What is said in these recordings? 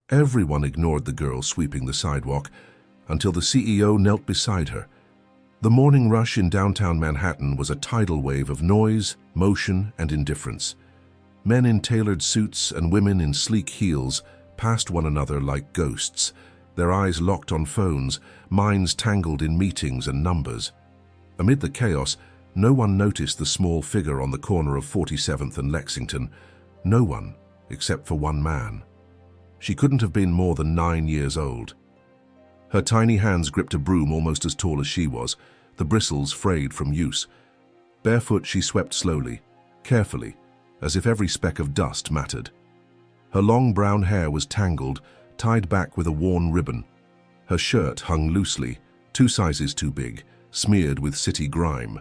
Everyone ignored the girl sweeping the sidewalk until the CEO knelt beside her. The morning rush in downtown Manhattan was a tidal wave of noise, motion, and indifference. Men in tailored suits and women in sleek heels passed one another like ghosts, their eyes locked on phones, minds tangled in meetings and numbers. Amid the chaos, no one noticed the small figure on the corner of 47th and Lexington. No one, except for one man. She couldn't have been more than 9 years old. Her tiny hands gripped a broom almost as tall as she was, the bristles frayed from use. Barefoot, she swept slowly, carefully, as if every speck of dust mattered. Her long brown hair was tangled, tied back with a worn ribbon. Her shirt hung loosely, 2 sizes too big, smeared with city grime.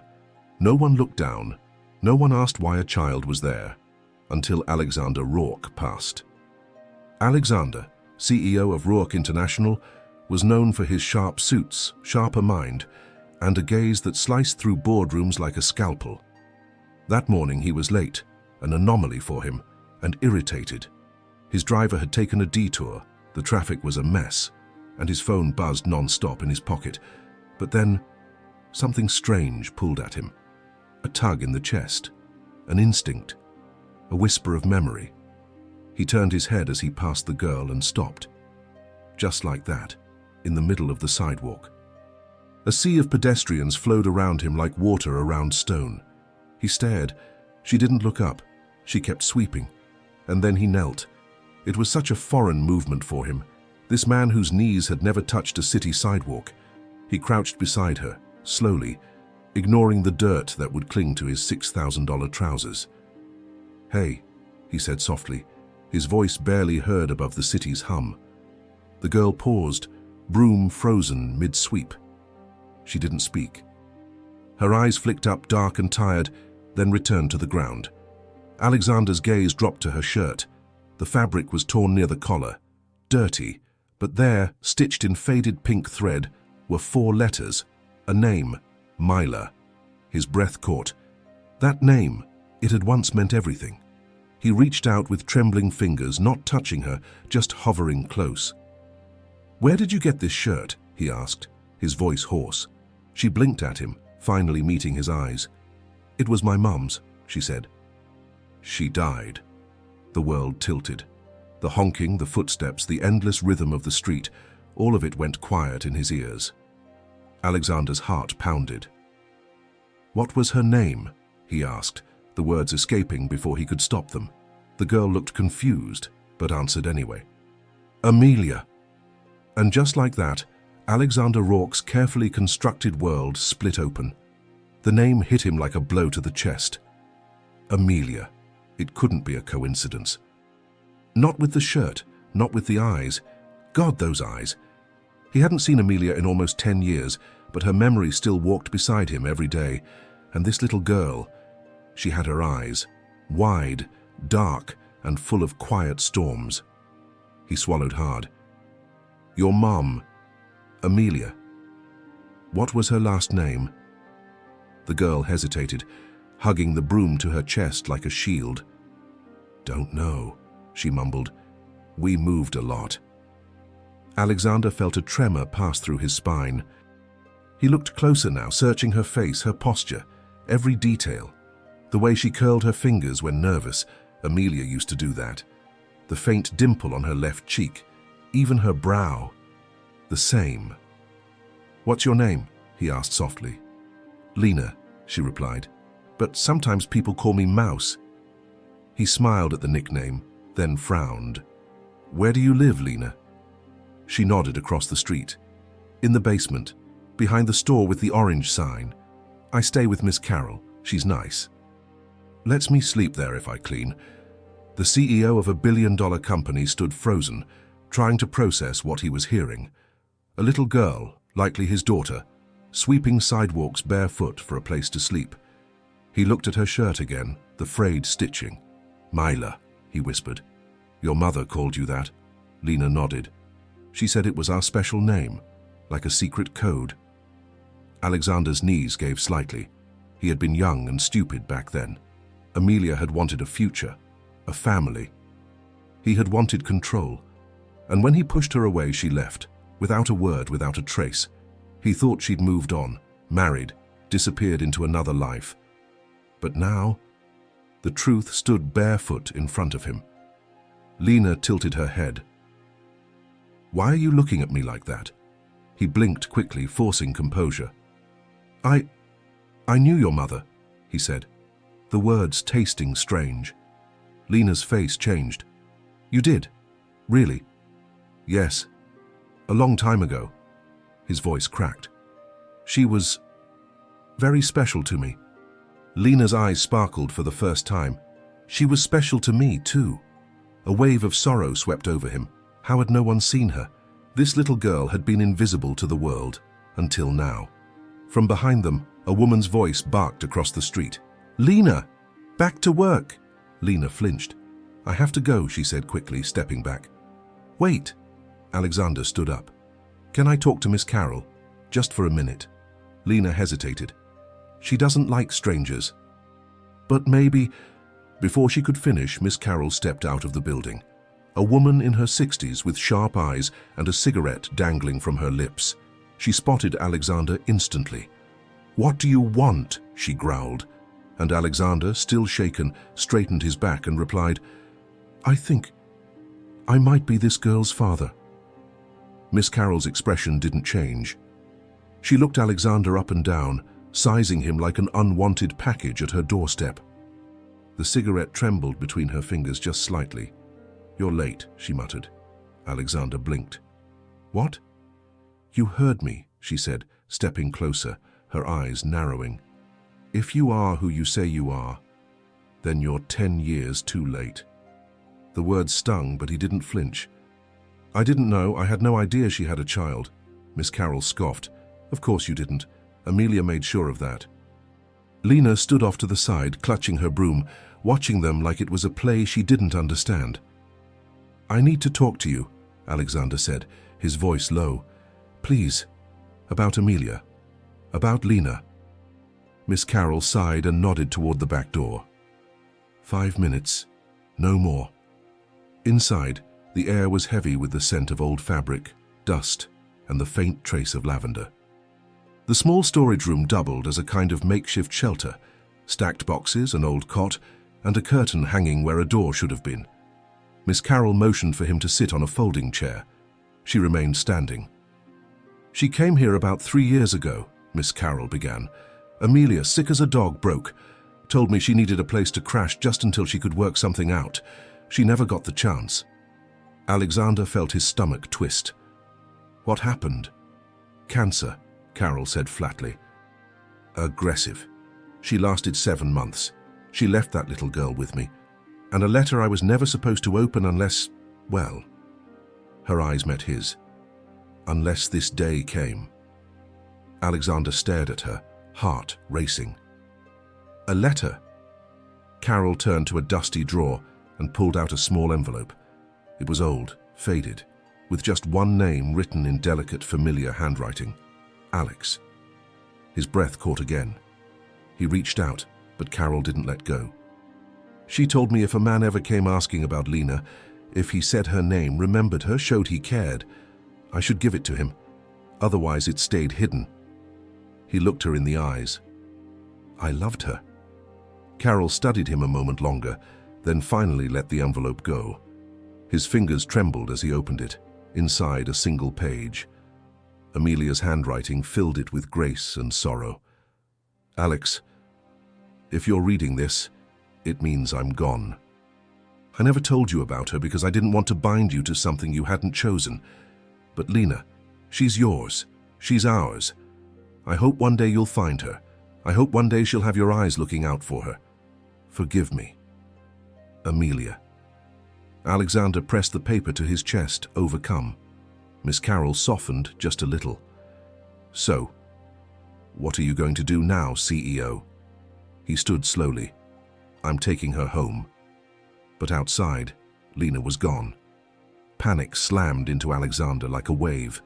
No one looked down. No one asked why a child was there, until Alexander Rourke passed. Alexander, CEO of Rourke International, was known for his sharp suits, sharper mind, and a gaze that sliced through boardrooms like a scalpel. That morning he was late, an anomaly for him, and irritated. His driver had taken a detour, the traffic was a mess, and his phone buzzed non-stop in his pocket. But then, something strange pulled at him. A tug in the chest, an instinct, a whisper of memory. He turned his head as he passed the girl and stopped. Just like that, in the middle of the sidewalk. A sea of pedestrians flowed around him like water around stone. He stared. She didn't look up. She kept sweeping. And then he knelt. It was such a foreign movement for him, this man whose knees had never touched a city sidewalk. He crouched beside her, slowly, ignoring the dirt that would cling to his $6,000 trousers. "Hey," he said softly, his voice barely heard above the city's hum. The girl paused, broom frozen mid-sweep. She didn't speak. Her eyes flicked up, dark and tired, then returned to the ground. Alexander's gaze dropped to her shirt. The fabric was torn near the collar, dirty, but there, stitched in faded pink thread, were 4 letters, a name, Myla. His breath caught. That name, it had once meant everything. He reached out with trembling fingers, not touching her, just hovering close. "Where did you get this shirt?" he asked, his voice hoarse. She blinked at him, finally meeting his eyes. "It was my mum's," she said. She died. The world tilted. The honking, the footsteps, the endless rhythm of the street, all of it went quiet in his ears. Alexander's heart pounded. "What was her name?" he asked, the words escaping before he could stop them. The girl looked confused, but answered anyway. "Amelia." And just like that, Alexander Rourke's carefully constructed world split open. The name hit him like a blow to the chest. Amelia. It couldn't be a coincidence. Not with the shirt, not with the eyes. God, those eyes. He hadn't seen Amelia in almost 10 years, but her memory still walked beside him every day. And this little girl, she had her eyes, wide, dark, and full of quiet storms. He swallowed hard. "Your mom, Amelia. What was her last name?" The girl hesitated, hugging the broom to her chest like a shield. "Don't know," she mumbled. "We moved a lot." Alexander felt a tremor pass through his spine. He looked closer now, searching her face, her posture, every detail. The way she curled her fingers when nervous, Amelia used to do that. The faint dimple on her left cheek, even her brow. The same. "What's your name?" he asked softly. "Lena," she replied. "But sometimes people call me Mouse." He smiled at the nickname, then frowned. "Where do you live, Lena?" She nodded across the street. "In the basement, behind the store with the orange sign. I stay with Miss Carol. She's nice. Lets me sleep there if I clean." The CEO of a billion-dollar company stood frozen, trying to process what he was hearing. A little girl, likely his daughter, sweeping sidewalks barefoot for a place to sleep. He looked at her shirt again, the frayed stitching. "Myla," he whispered. "Your mother called you that?" Lena nodded. "She said it was our special name, like a secret code." Alexander's knees gave slightly. He had been young and stupid back then. Amelia had wanted a future, a family. He had wanted control. And when he pushed her away, she left, without a word, without a trace. He thought she'd moved on, married, disappeared into another life. But now, the truth stood barefoot in front of him. Lena tilted her head. "Why are you looking at me like that?" He blinked quickly, forcing composure. I knew your mother," he said, the words tasting strange. Lena's face changed. "You did? Really?" "Yes. A long time ago." His voice cracked. "She was very special to me." Lena's eyes sparkled for the first time. "She was special to me, too." A wave of sorrow swept over him. How had no one seen her? This little girl had been invisible to the world, until now. From behind them, a woman's voice barked across the street. "Lena! Back to work!" Lena flinched. "I have to go," she said quickly, stepping back. "Wait!" Alexander stood up. "Can I talk to Miss Carroll? Just for a minute." Lena hesitated. "She doesn't like strangers." "But maybe—" Before she could finish, Miss Carroll stepped out of the building. A woman in her 60s with sharp eyes and a cigarette dangling from her lips. She spotted Alexander instantly. "What do you want?" she growled. And Alexander, still shaken, straightened his back and replied, "I think I might be this girl's father." Miss Carroll's expression didn't change. She looked Alexander up and down, sizing him like an unwanted package at her doorstep. The cigarette trembled between her fingers just slightly. "You're late," she muttered. Alexander blinked. "What?" "You heard me," she said, stepping closer, her eyes narrowing. "If you are who you say you are, then you're 10 years too late." The words stung, but he didn't flinch. "I didn't know. I had no idea she had a child." Miss Carroll scoffed. "Of course you didn't. Amelia made sure of that." Lena stood off to the side, clutching her broom, watching them like it was a play she didn't understand. "I need to talk to you," Alexander said, his voice low. "Please, about Amelia, about Lena." Miss Carroll sighed and nodded toward the back door. 5 minutes, no more. Inside, the air was heavy with the scent of old fabric, dust, and the faint trace of lavender. The small storage room doubled as a kind of makeshift shelter, stacked boxes, an old cot, and a curtain hanging where a door should have been. Miss Carroll motioned for him to sit on a folding chair. She remained standing. "She came here about 3 years ago," Miss Carroll began. "Amelia, sick as a dog, broke. Told me she needed a place to crash just until she could work something out. She never got the chance." Alexander felt his stomach twist. "What happened?" "Cancer," Carroll said flatly. "Aggressive. She lasted 7 months. She left that little girl with me. And a letter I was never supposed to open unless, well..." Her eyes met his. "Unless this day came." Alexander stared at her, heart racing. "A letter?" Carroll turned to a dusty drawer and pulled out a small envelope. It was old, faded, with just one name written in delicate, familiar handwriting. Alex. His breath caught again. He reached out, but Carroll didn't let go. "She told me if a man ever came asking about Lena, if he said her name, remembered her, showed he cared, I should give it to him. Otherwise it stayed hidden." He looked her in the eyes. "I loved her." Carroll studied him a moment longer, then finally let the envelope go. His fingers trembled as he opened it. Inside, a single page. Amelia's handwriting filled it with grace and sorrow. "Alex, if you're reading this, it means I'm gone. I never told you about her because I didn't want to bind you to something you hadn't chosen. But Lena, she's yours. She's ours. I hope one day you'll find her. I hope one day she'll have your eyes looking out for her. Forgive me. Amelia." Alexander pressed the paper to his chest, overcome. Miss Carroll softened just a little. "So, what are you going to do now, CEO?" He stood slowly. "I'm taking her home." But outside, Lena was gone. Panic slammed into Alexander like a wave.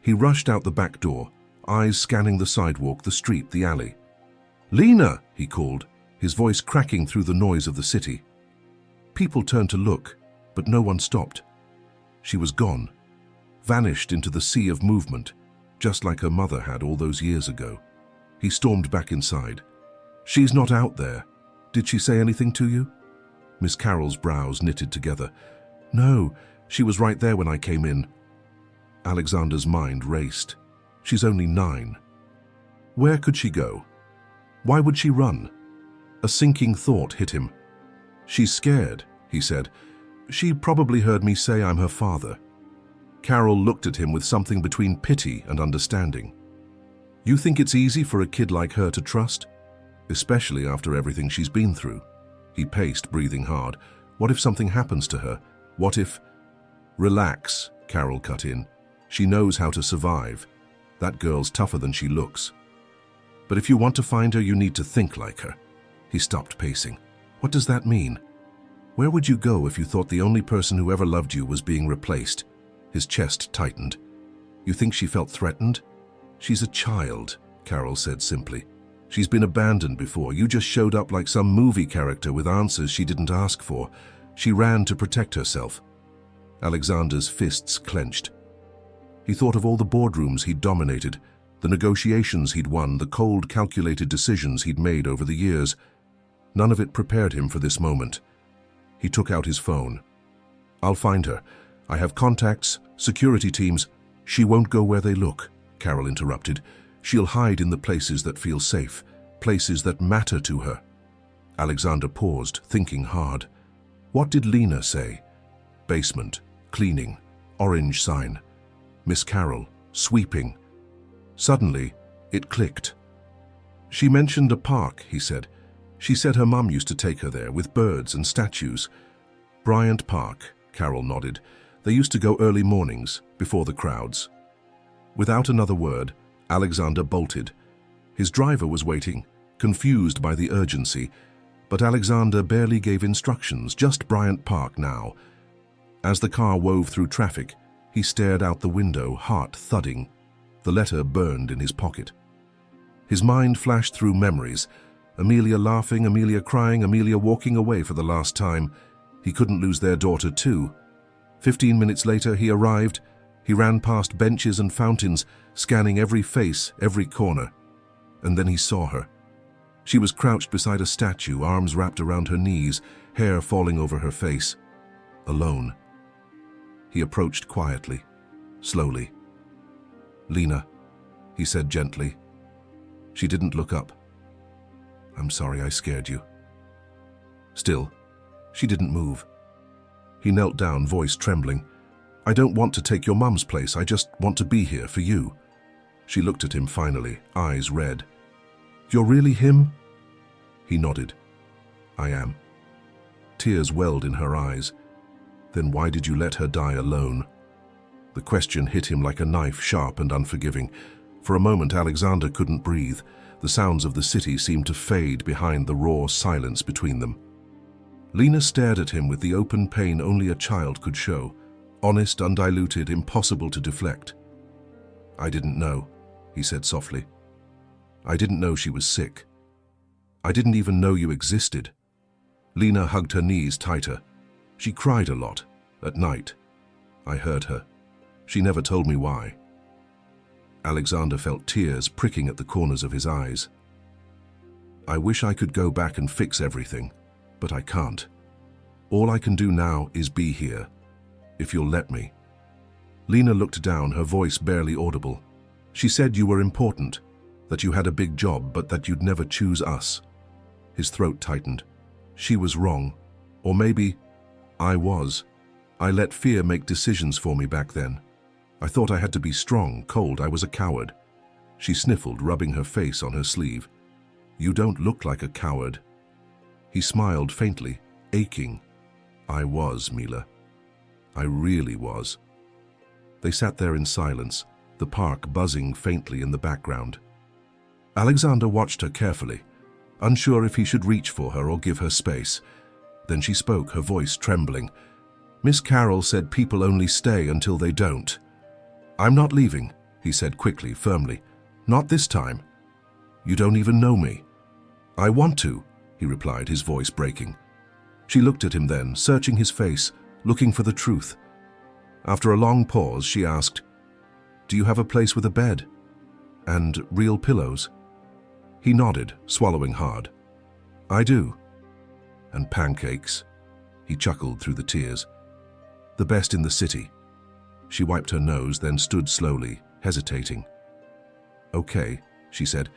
He rushed out the back door, eyes scanning the sidewalk, the street, the alley. "Lena!" he called, his voice cracking through the noise of the city. People turned to look, but no one stopped. She was gone, vanished into the sea of movement, just like her mother had all those years ago. He stormed back inside. "She's not out there. Did she say anything to you?" Miss Carroll's brows knitted together. "No, she was right there when I came in." Alexander's mind raced. She's only 9. Where could she go? Why would she run? A sinking thought hit him. "She's scared," he said. "She probably heard me say I'm her father." Carroll looked at him with something between pity and understanding. "You think it's easy for a kid like her to trust? Especially after everything she's been through." He paced, breathing hard. "What if something happens to her? What if—" "Relax," Carroll cut in. "She knows how to survive. That girl's tougher than she looks. But if you want to find her, you need to think like her." He stopped pacing. "What does that mean? Where would you go if you thought the only person who ever loved you was being replaced?" His chest tightened. "You think she felt threatened?" "She's a child," Carroll said simply. "She's been abandoned before. You just showed up like some movie character with answers she didn't ask for. She ran to protect herself." Alexander's fists clenched. He thought of all the boardrooms he'd dominated, the negotiations he'd won, the cold, calculated decisions he'd made over the years. None of it prepared him for this moment. He took out his phone. "I'll find her. I have contacts, security teams." "She won't go where they look," Carroll interrupted. "She'll hide in the places that feel safe, places that matter to her." Alexander paused, thinking hard. What did Lena say? Basement, cleaning, orange sign. Miss Carroll, sweeping. Suddenly, it clicked. "She mentioned a park," he said. "She said her mum used to take her there, with birds and statues." "Bryant Park," Carroll nodded. "They used to go early mornings, before the crowds." Without another word, Alexander bolted. His driver was waiting, confused by the urgency, but Alexander barely gave instructions, just Bryant Park now. As the car wove through traffic, he stared out the window, heart thudding. The letter burned in his pocket. His mind flashed through memories. Amelia laughing, Amelia crying, Amelia walking away for the last time. He couldn't lose their daughter too. 15 minutes later, he arrived. He ran past benches and fountains, scanning every face, every corner. And then he saw her. She was crouched beside a statue, arms wrapped around her knees, hair falling over her face. Alone. He approached quietly, slowly. "Lena," he said gently. She didn't look up. "I'm sorry I scared you." Still, she didn't move. He knelt down, voice trembling. "I don't want to take your mum's place. I just want to be here for you." She looked at him finally, eyes red. "You're really him?" He nodded. "I am." Tears welled in her eyes. "Then why did you let her die alone?" The question hit him like a knife, sharp and unforgiving. For a moment, Alexander couldn't breathe. The sounds of the city seemed to fade behind the raw silence between them. Lena stared at him with the open pain only a child could show. Honest, undiluted, impossible to deflect. "I didn't know," he said softly. "I didn't know she was sick. I didn't even know you existed." Lena hugged her knees tighter. She cried a lot, at night. I heard her. She never told me why. Alexander felt tears pricking at the corners of his eyes. "I wish I could go back and fix everything, but I can't. All I can do now is be here, if you'll let me." Lena looked down, her voice barely audible. "She said you were important, that you had a big job, but that you'd never choose us." His throat tightened. She was wrong. Or maybe I was. I let fear make decisions for me back then. I thought I had to be strong, cold. I was a coward. She sniffled, rubbing her face on her sleeve. "You don't look like a coward." He smiled faintly, aching. "I was, Mila. I really was." They sat there in silence, the park buzzing faintly in the background. Alexander watched her carefully, unsure if he should reach for her or give her space. Then she spoke, her voice trembling. "Miss Carroll said people only stay until they don't." "I'm not leaving," he said quickly, firmly. "Not this time. You don't even know me." "I want to," he replied, his voice breaking. She looked at him then, searching his face, looking for the truth. After a long pause, she asked, "Do you have a place with a bed? And real pillows?" He nodded, swallowing hard. "I do." "And pancakes?" He chuckled through the tears. "The best in the city." She wiped her nose, then stood slowly, hesitating. "Okay," she said,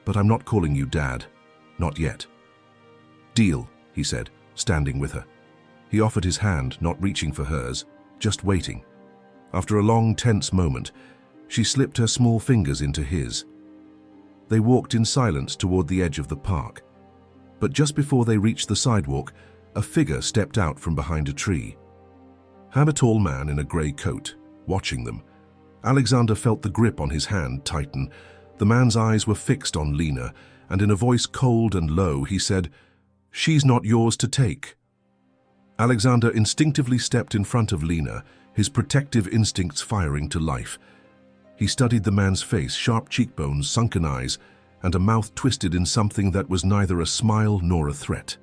"but I'm not calling you Dad. Not yet." "Deal," he said, standing with her. He offered his hand, not reaching for hers, just waiting. After a long, tense moment, she slipped her small fingers into his. They walked in silence toward the edge of the park. But just before they reached the sidewalk, a figure stepped out from behind a tree. A tall man in a grey coat, watching them. Alexander felt the grip on his hand tighten. The man's eyes were fixed on Lena, and in a voice cold and low, he said, "She's not yours to take." Alexander instinctively stepped in front of Lena, his protective instincts firing to life. He studied the man's face, sharp cheekbones, sunken eyes, and a mouth twisted in something that was neither a smile nor a threat.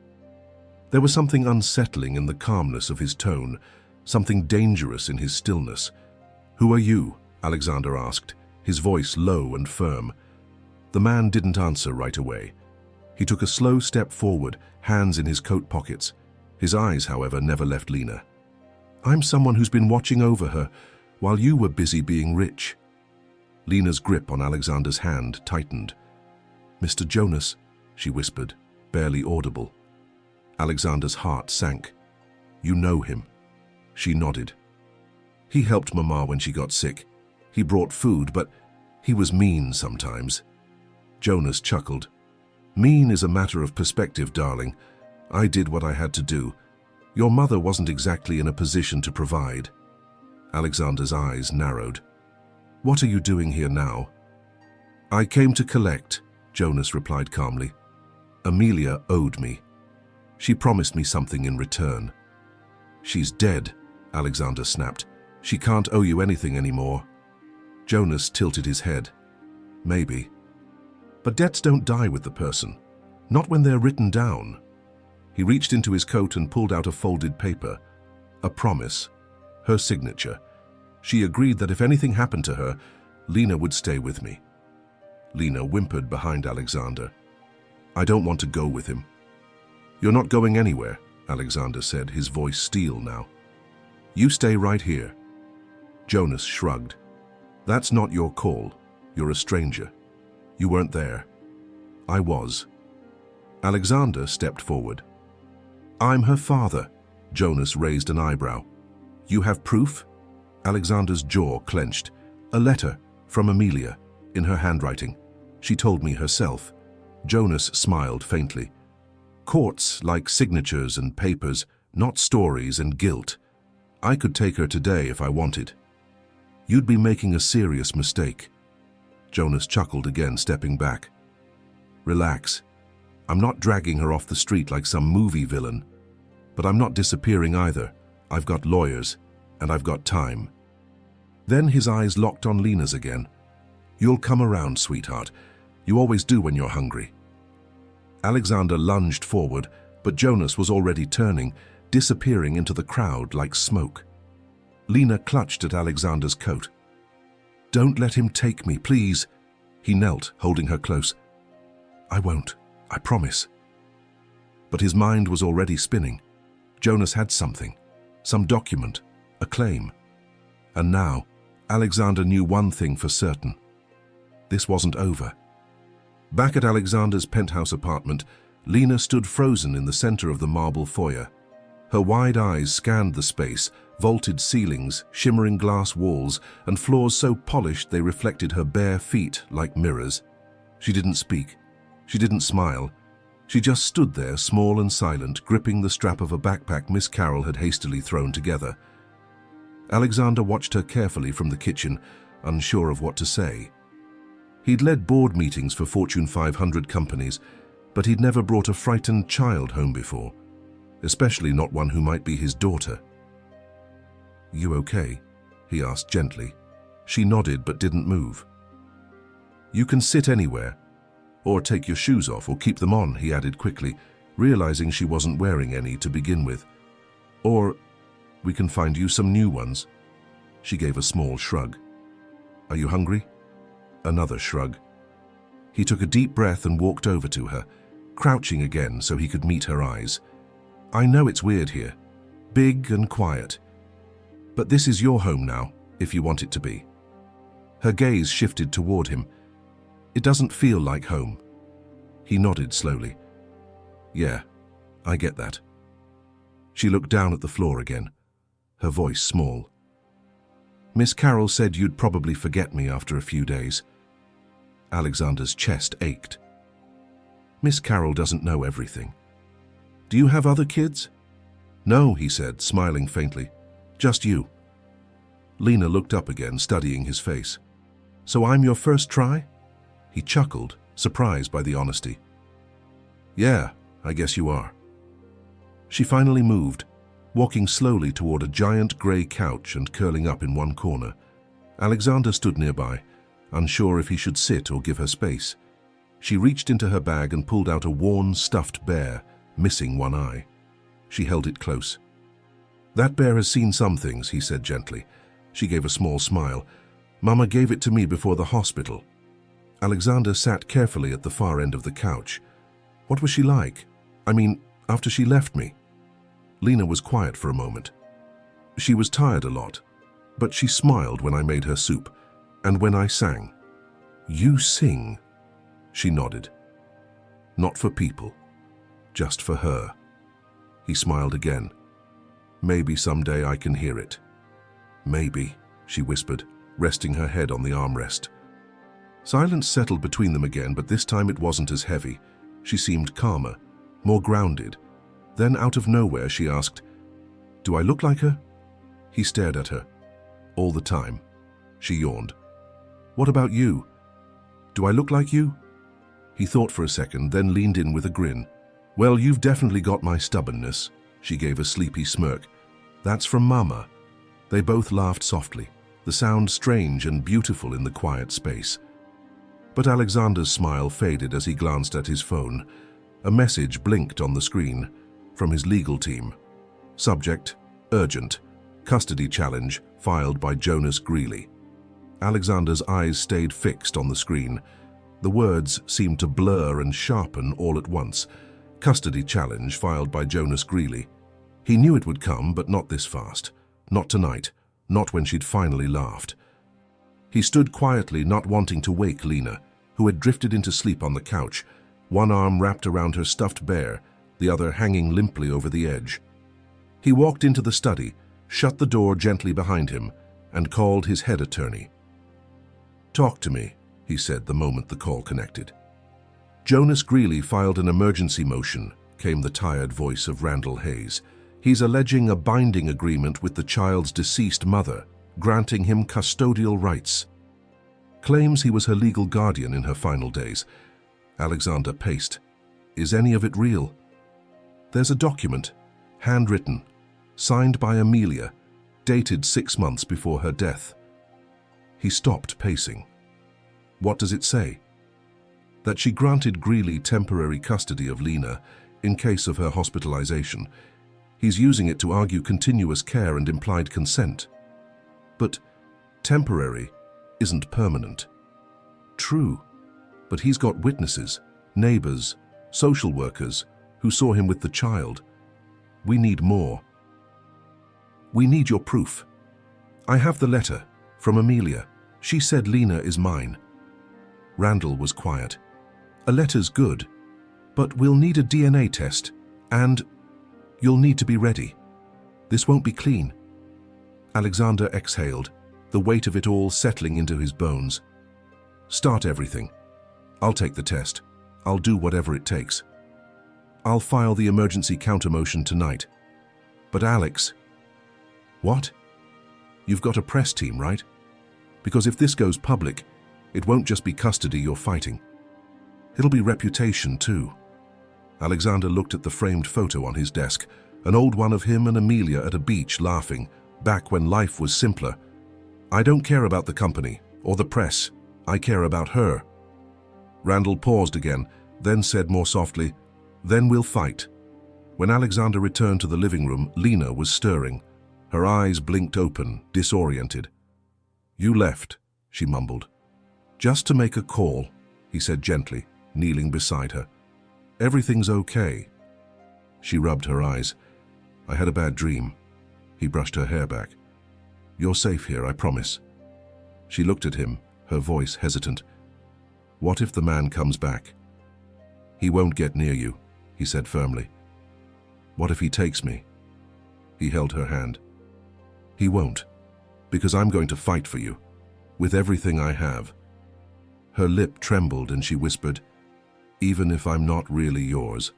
There was something unsettling in the calmness of his tone, something dangerous in his stillness. "Who are you?" Alexander asked, his voice low and firm. The man didn't answer right away. He took a slow step forward, hands in his coat pockets. His eyes, however, never left Lena. "I'm someone who's been watching over her while you were busy being rich." Lena's grip on Alexander's hand tightened. "Mr. Jonas," she whispered, barely audible. Alexander's heart sank. "You know him." She nodded. "He helped Mama when she got sick. He brought food, but he was mean sometimes." Jonas chuckled. "Mean is a matter of perspective, darling. I did what I had to do. Your mother wasn't exactly in a position to provide." Alexander's eyes narrowed. "What are you doing here now?" "I came to collect," Jonas replied calmly. "Amelia owed me. She promised me something in return." "She's dead," Alexander snapped. "She can't owe you anything anymore." Jonas tilted his head. "Maybe. But debts don't die with the person. Not when they're written down." He reached into his coat and pulled out a folded paper. A promise. Her signature. She agreed that if anything happened to her, Lena would stay with me. Lena whimpered behind Alexander. "I don't want to go with him." "You're not going anywhere," Alexander said, his voice steel now. "You stay right here." Jonas shrugged. "That's not your call. You're a stranger. You weren't there." "I was." Alexander stepped forward. "I'm her father." Jonas raised an eyebrow. "You have proof?" Alexander's jaw clenched. "A letter from Amelia, in her handwriting. She told me herself." Jonas smiled faintly. "Courts like signatures and papers, not stories and guilt. I could take her today if I wanted." "You'd be making a serious mistake." Jonas chuckled again, stepping back. "Relax. I'm not dragging her off the street like some movie villain. But I'm not disappearing either. I've got lawyers, and I've got time." Then his eyes locked on Lena's again. "You'll come around, sweetheart. You always do when you're hungry." Alexander lunged forward, but Jonas was already turning, disappearing into the crowd like smoke. Lena clutched at Alexander's coat. "Don't let him take me, please." He knelt, holding her close. "I won't, I promise." But his mind was already spinning. Jonas had something, some document, a claim. And now, Alexander knew one thing for certain. This wasn't over. Back at Alexander's penthouse apartment, Lena stood frozen in the center of the marble foyer. Her wide eyes scanned the space, vaulted ceilings, shimmering glass walls, and floors so polished they reflected her bare feet like mirrors. She didn't speak. She didn't smile. She just stood there, small and silent, gripping the strap of a backpack Miss Carroll had hastily thrown together. Alexander watched her carefully from the kitchen, unsure of what to say. He'd led board meetings for Fortune 500 companies, but he'd never brought a frightened child home before, especially not one who might be his daughter. "You okay?" he asked gently. She nodded but didn't move. "You can sit anywhere, or take your shoes off or keep them on," he added quickly, realizing she wasn't wearing any to begin with. "Or we can find you some new ones." She gave a small shrug. Are you hungry? Another shrug. He took a deep breath and walked over to her, crouching again so he could meet her eyes. I know it's weird here, big and quiet, but this is your home now, if you want it to be. Her gaze shifted toward him. It doesn't feel like home. He nodded slowly. Yeah, I get that. She looked down at the floor again, her voice small. Miss Carroll said you'd probably forget me after a few days. Alexander's chest ached. Miss Carroll doesn't know everything. Do you have other kids? No, he said, smiling faintly. Just you. Lena looked up again, studying his face. So I'm your first try? He chuckled, surprised by the honesty. Yeah, I guess you are. She finally moved, walking slowly toward a giant grey couch and curling up in one corner. Alexander stood nearby, unsure if he should sit or give her space. She reached into her bag and pulled out a worn, stuffed bear, missing one eye. She held it close. That bear has seen some things, he said gently. She gave a small smile. Mama gave it to me before the hospital. Alexander sat carefully at the far end of the couch. What was she like? I mean, after she left me? Lena was quiet for a moment. She was tired a lot, but she smiled when I made her soup, and when I sang. You sing? She nodded. Not for people, just for her. He smiled again. Maybe someday I can hear it. Maybe, she whispered, resting her head on the armrest. Silence settled between them again, but this time it wasn't as heavy. She seemed calmer, more grounded. Then, out of nowhere, she asked, Do I look like her? He stared at her. All the time. She yawned. What about you? Do I look like you? He thought for a second, then leaned in with a grin. Well, you've definitely got my stubbornness. She gave a sleepy smirk. That's from Mama. They both laughed softly, the sound strange and beautiful in the quiet space. But Alexander's smile faded as he glanced at his phone. A message blinked on the screen from his legal team. Subject, urgent, custody challenge filed by Jonas Greeley. Alexander's eyes stayed fixed on the screen. The words seemed to blur and sharpen all at once. Custody challenge filed by Jonas Greeley. He knew it would come, but not this fast. Not tonight, not when she'd finally laughed. He stood quietly, not wanting to wake Lena, who had drifted into sleep on the couch, one arm wrapped around her stuffed bear, the other hanging limply over the edge. He walked into the study, shut the door gently behind him, and called his head attorney. Talk to me, he said the moment the call connected. Jonas Greeley filed an emergency motion, came the tired voice of Randall Hayes. He's alleging a binding agreement with the child's deceased mother, granting him custodial rights. Claims he was her legal guardian in her final days. Alexander paced. Is any of it real? There's a document, handwritten, signed by Amelia, dated 6 months before her death. He stopped pacing. What does it say? That she granted Greeley temporary custody of Lena in case of her hospitalization. He's using it to argue continuous care and implied consent. But temporary isn't permanent. True, but he's got witnesses, neighbors, social workers who saw him with the child. We need more. We need your proof. I have the letter from Amelia. She said Lena is mine. Randall was quiet. A letter's good, but we'll need a DNA test, and you'll need to be ready. This won't be clean. Alexander exhaled, the weight of it all settling into his bones. Start everything. I'll take the test. I'll do whatever it takes. I'll file the emergency counter-motion tonight. But Alex... What? You've got a press team, right? Because if this goes public, it won't just be custody you're fighting. It'll be reputation, too. Alexander looked at the framed photo on his desk, an old one of him and Amelia at a beach laughing, back when life was simpler. I don't care about the company or the press. I care about her. Randall paused again, then said more softly, Then we'll fight. When Alexander returned to the living room, Lena was stirring. Her eyes blinked open, disoriented. "You left," she mumbled. "Just to make a call," he said gently, kneeling beside her. "Everything's okay." She rubbed her eyes. "I had a bad dream." He brushed her hair back. "You're safe here, I promise." She looked at him, her voice hesitant. "What if the man comes back?" "He won't get near you," he said firmly. "What if he takes me?" He held her hand. "He won't, because I'm going to fight for you, with everything I have." Her lip trembled and she whispered, "Even if I'm not really yours."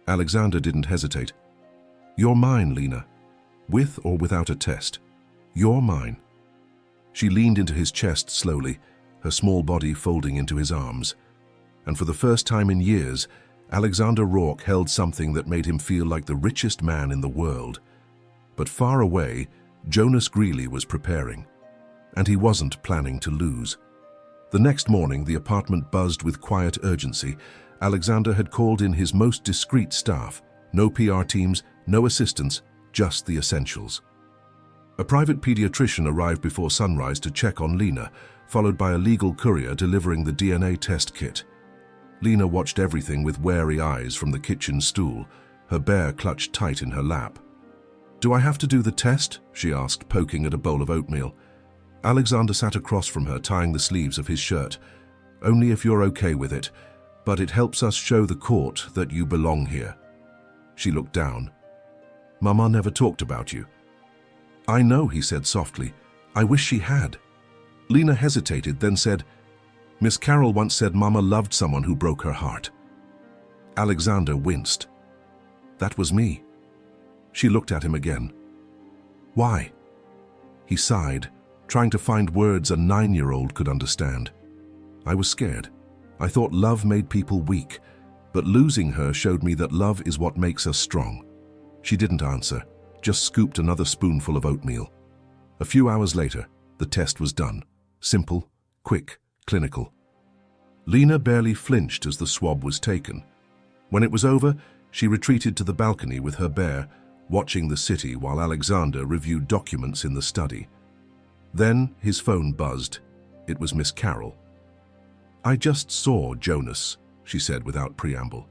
Alexander didn't hesitate. "You're mine, Lena. With or without a test. You're mine." She leaned into his chest slowly, her small body folding into his arms. And for the first time in years, Alexander Rourke held something that made him feel like the richest man in the world. But far away, Jonas Greeley was preparing. And he wasn't planning to lose. The next morning, the apartment buzzed with quiet urgency. Alexander had called in his most discreet staff. No PR teams, no assistants, just the essentials. A private pediatrician arrived before sunrise to check on Lena, followed by a legal courier delivering the DNA test kit. Lena watched everything with wary eyes from the kitchen stool, her bear clutched tight in her lap. "Do I have to do the test?" she asked, poking at a bowl of oatmeal. Alexander sat across from her, tying the sleeves of his shirt. "Only if you're okay with it, but it helps us show the court that you belong here." She looked down. "Mama never talked about you." "I know," he said softly. "I wish she had." Lena hesitated, then said, "Miss Carroll once said Mama loved someone who broke her heart." Alexander winced. "That was me." She looked at him again. "Why?" He sighed, trying to find words a 9-year-old could understand. "I was scared. I thought love made people weak, but losing her showed me that love is what makes us strong." She didn't answer, just scooped another spoonful of oatmeal. A few hours later, the test was done. Simple, quick, clinical. Lena barely flinched as the swab was taken. When it was over, she retreated to the balcony with her bear, watching the city while Alexander reviewed documents in the study. Then his phone buzzed. It was Miss Carroll. "I just saw Jonas," she said without preamble.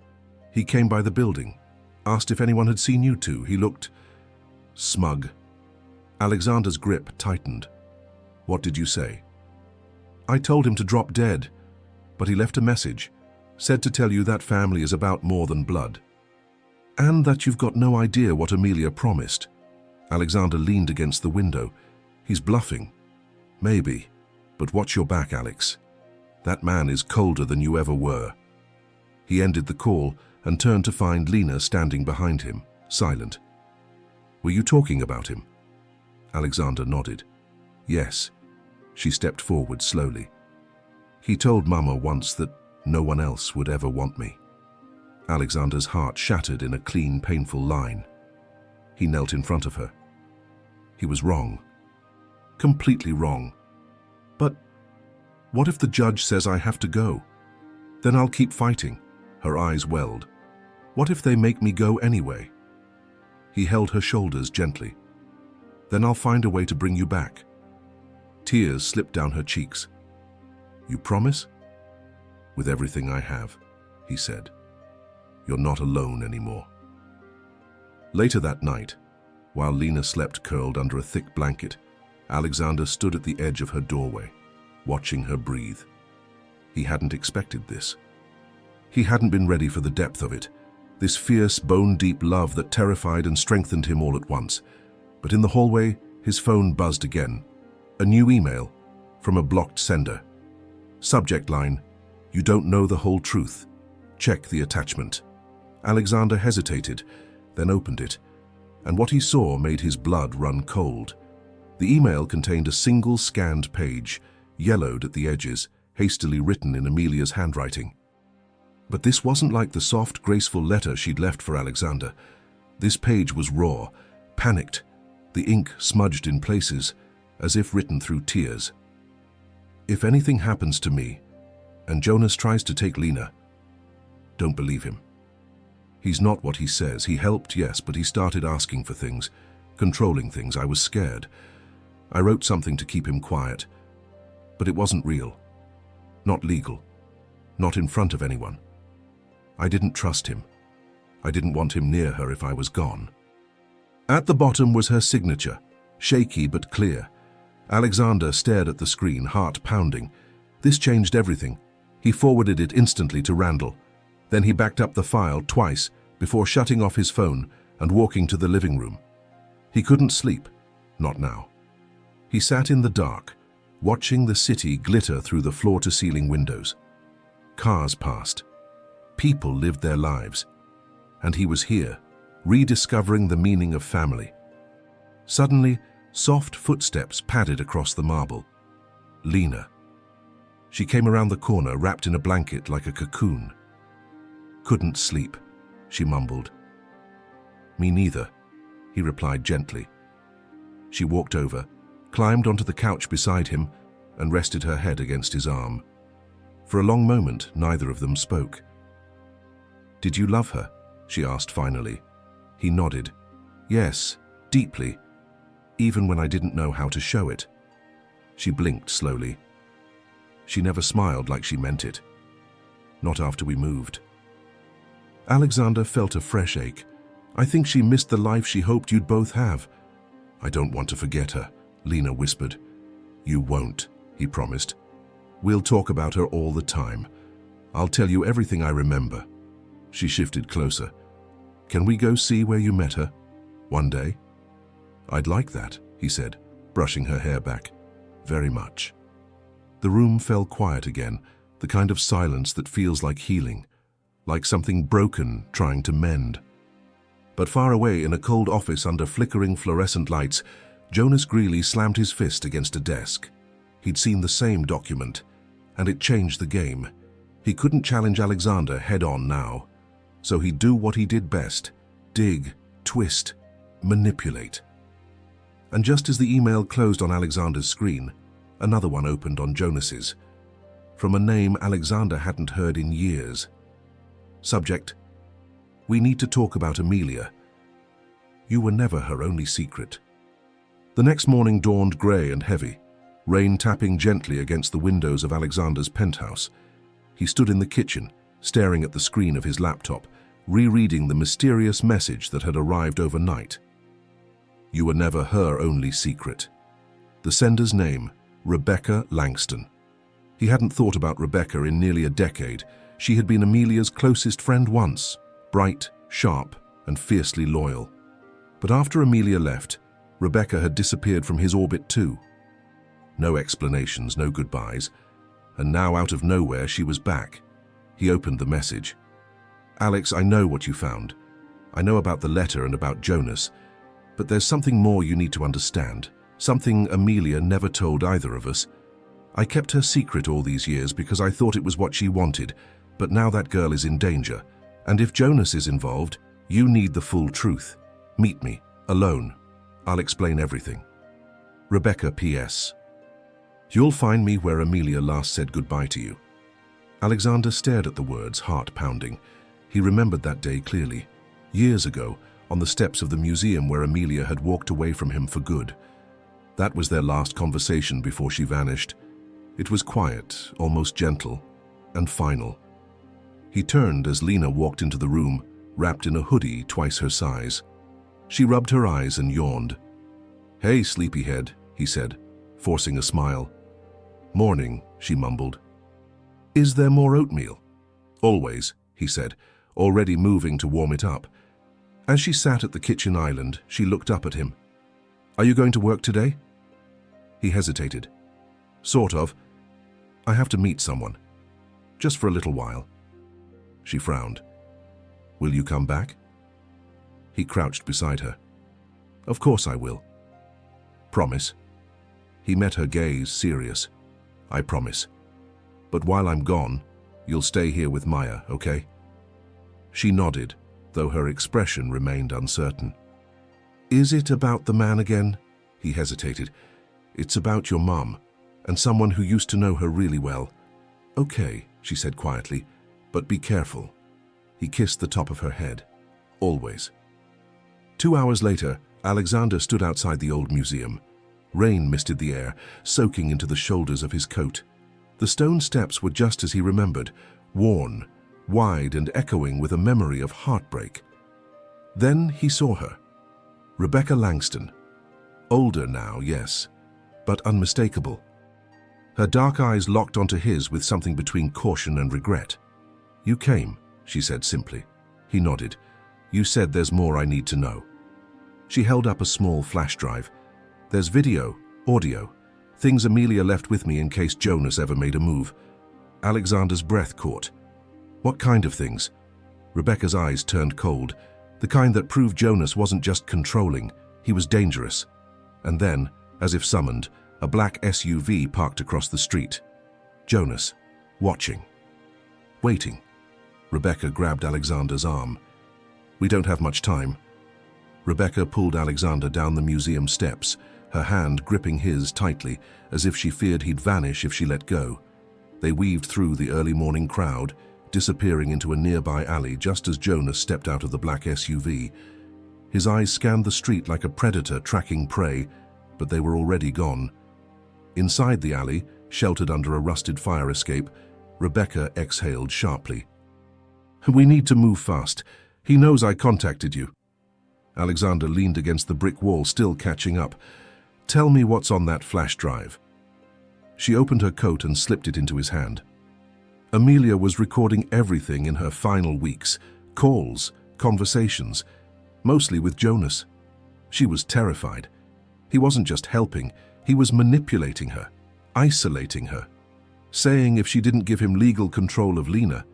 "He came by the building, asked if anyone had seen you two. He looked smug." Alexander's grip tightened. "What did you say?" "I told him to drop dead, but he left a message, said to tell you that family is about more than blood. And that you've got no idea what Amelia promised." Alexander leaned against the window. "He's bluffing." "Maybe, but watch your back, Alex. That man is colder than you ever were." He ended the call and turned to find Lena standing behind him, silent. "Were you talking about him?" Alexander nodded. "Yes." She stepped forward slowly. "He told Mama once that no one else would ever want me." Alexander's heart shattered in a clean, painful line. He knelt in front of her. He was wrong. Completely wrong. "But what if the judge says I have to go? Then I'll keep fighting." Her eyes welled. "What if they make me go anyway?" He held her shoulders gently. "Then I'll find a way to bring you back." Tears slipped down her cheeks. "You promise?" "With everything I have," he said. "You're not alone anymore." Later that night, while Lena slept curled under a thick blanket, Alexander stood at the edge of her doorway, watching her breathe. He hadn't expected this. He hadn't been ready for the depth of it, this fierce, bone-deep love that terrified and strengthened him all at once. But in the hallway, his phone buzzed again. A new email from a blocked sender. Subject line, "You don't know the whole truth. Check the attachment." Alexander hesitated, then opened it, and what he saw made his blood run cold. The email contained a single scanned page, yellowed at the edges, hastily written in Amelia's handwriting. But this wasn't like the soft, graceful letter she'd left for Alexander. This page was raw, panicked, the ink smudged in places, as if written through tears. "If anything happens to me, and Jonas tries to take Lena, don't believe him. He's not what he says. He helped, yes, but he started asking for things. controlling things. I was scared. I wrote something to keep him quiet. But it wasn't real. Not legal. Not in front of anyone. I didn't trust him. I didn't want him near her if I was gone. At the bottom was her signature, shaky but clear. Alexander stared at the screen, heart pounding. This changed everything. He forwarded it instantly to Randall. Then he backed up the file twice before shutting off his phone and walking to the living room. He couldn't sleep. Not now. He sat in the dark, watching the city glitter through the floor-to-ceiling windows. Cars passed. People lived their lives. And he was here, rediscovering the meaning of family. Suddenly, soft footsteps padded across the marble. Lena. She came around the corner, wrapped in a blanket like a cocoon. "Couldn't sleep," she mumbled. "Me neither," he replied gently. She walked over, climbed onto the couch beside him, and rested her head against his arm. For a long moment, neither of them spoke. "Did you love her?" she asked finally. He nodded. "Yes, deeply, even when I didn't know how to show it." She blinked slowly. She never smiled like she meant it. Not after we moved. Alexander felt a fresh ache. "I think she missed the life she hoped you'd both have." "I don't want to forget her," Lena whispered. "You won't," he promised. "We'll talk about her all the time. I'll tell you everything I remember." She shifted closer. "Can we go see where you met her? One day?" "I'd like that," he said, brushing her hair back. "Very much." The room fell quiet again, the kind of silence that feels like healing, like something broken trying to mend. But far away in a cold office under flickering fluorescent lights, Jonas Greeley slammed his fist against a desk. He'd seen the same document, and it changed the game. He couldn't challenge Alexander head-on now, so he'd do what he did best: dig, twist, manipulate. And just as the email closed on Alexander's screen, another one opened on Jonas's, from a name Alexander hadn't heard in years. Subject: "We need to talk about Amelia. You were never her only secret." The next morning dawned grey and heavy, rain tapping gently against the windows of Alexander's penthouse. He stood in the kitchen, staring at the screen of his laptop, rereading the mysterious message that had arrived overnight. You were never her only secret. The sender's name, Rebecca Langston. He hadn't thought about Rebecca in nearly a decade. She had been Amelia's closest friend once, bright, sharp, and fiercely loyal. But after Amelia left, Rebecca had disappeared from his orbit too. No explanations, no goodbyes, and now out of nowhere she was back. He opened the message. "Alex, I know what you found. I know about the letter and about Jonas, but there's something more you need to understand, something Amelia never told either of us. I kept her secret all these years because I thought it was what she wanted, but now that girl is in danger, and if Jonas is involved, you need the full truth. Meet me, alone. I'll explain everything. Rebecca P.S. You'll find me where Amelia last said goodbye to you." Alexander stared at the words, heart pounding. He remembered that day clearly. Years ago, on the steps of the museum where Amelia had walked away from him for good. That was their last conversation before she vanished. It was quiet, almost gentle, and final. He turned as Lena walked into the room, wrapped in a hoodie twice her size. She rubbed her eyes and yawned. "Hey, sleepyhead," he said, forcing a smile. "Morning," she mumbled. "Is there more oatmeal?" "Always," he said, already moving to warm it up. As she sat at the kitchen island, she looked up at him. "Are you going to work today?" He hesitated. "Sort of. I have to meet someone. Just for a little while." She frowned. "Will you come back?" He crouched beside her. "Of course I will." "Promise?" He met her gaze, serious. "I promise. But while I'm gone, you'll stay here with Maya, okay?" She nodded, though her expression remained uncertain. "Is it about the man again?" He hesitated. "It's about your mom, and someone who used to know her really well." "Okay," she said quietly, "but be careful." He kissed the top of her head. "Always." 2 hours later, Alexander stood outside the old museum. Rain misted the air, soaking into the shoulders of his coat. The stone steps were just as he remembered, worn, wide and echoing with a memory of heartbreak. Then he saw her. Rebecca Langston. Older now, yes, but unmistakable. Her dark eyes locked onto his with something between caution and regret. "You came," she said simply. He nodded. "You said there's more I need to know." She held up a small flash drive. "There's video, audio, things Amelia left with me in case Jonas ever made a move." Alexander's breath caught. "What kind of things?" Rebecca's eyes turned cold. The kind that proved Jonas wasn't just controlling, he was dangerous. And then, as if summoned, a black SUV parked across the street. Jonas, watching. Waiting. Rebecca grabbed Alexander's arm. "We don't have much time." Rebecca pulled Alexander down the museum steps, her hand gripping his tightly, as if she feared he'd vanish if she let go. They weaved through the early morning crowd, disappearing into a nearby alley just as Jonas stepped out of the black SUV. His eyes scanned the street like a predator tracking prey, but they were already gone. Inside the alley, sheltered under a rusted fire escape, Rebecca exhaled sharply. "We need to move fast. He knows I contacted you." Alexander leaned against the brick wall, still catching up. "Tell me what's on that flash drive." She opened her coat and slipped it into his hand. Amelia was recording everything in her final weeks, calls, conversations, mostly with Jonas. She was terrified. He wasn't just helping, he was manipulating her, isolating her, saying if she didn't give him legal control of Lena,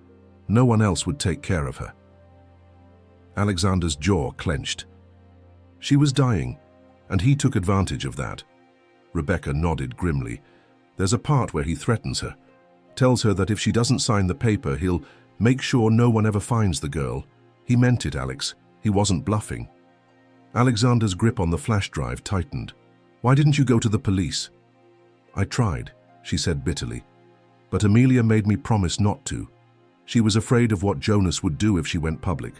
no one else would take care of her. Alexander's jaw clenched. She was dying, and he took advantage of that. Rebecca nodded grimly. There's a part where he threatens her, tells her that if she doesn't sign the paper, he'll make sure no one ever finds the girl. He meant it, Alex. He wasn't bluffing. Alexander's grip on the flash drive tightened. "Why didn't you go to the police?" "I tried," she said bitterly. "But Amelia made me promise not to. She was afraid of what Jonas would do if she went public.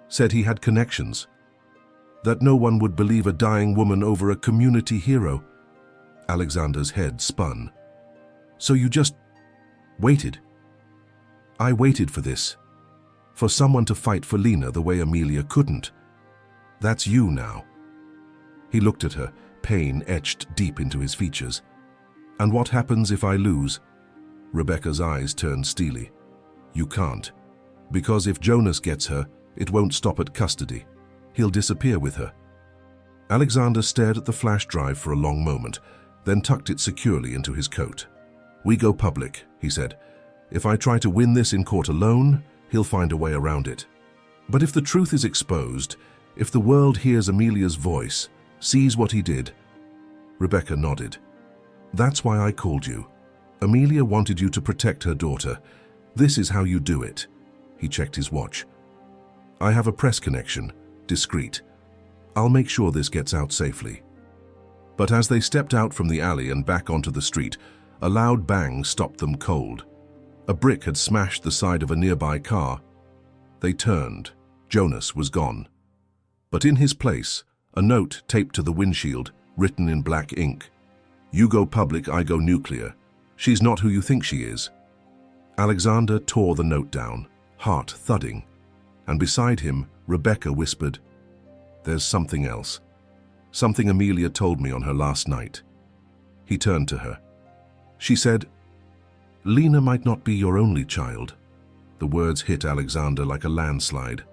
Said he had connections. That no one would believe a dying woman over a community hero." Alexander's head spun. "So you just waited?" "I waited for this. For someone to fight for Lena the way Amelia couldn't. That's you now." He looked at her, pain etched deep into his features. "And what happens if I lose?" Rebecca's eyes turned steely. "You can't. Because if Jonas gets her, it won't stop at custody. He'll disappear with her." Alexander stared at the flash drive for a long moment, then tucked it securely into his coat. "We go public," he said. "If I try to win this in court alone, he'll find a way around it. But if the truth is exposed, if the world hears Amelia's voice, sees what he did..." Rebecca nodded. "That's why I called you. Amelia wanted you to protect her daughter. This is how you do it." He checked his watch. "I have a press connection, discreet. I'll make sure this gets out safely." But as they stepped out from the alley and back onto the street, a loud bang stopped them cold. A brick had smashed the side of a nearby car. They turned. Jonas was gone. But in his place, a note taped to the windshield, written in black ink. "You go public, I go nuclear. She's not who you think she is." Alexander tore the note down, heart thudding. And beside him, Rebecca whispered, "There's something else. Something Amelia told me on her last night." He turned to her. She said, "Lena might not be your only child." The words hit Alexander like a landslide.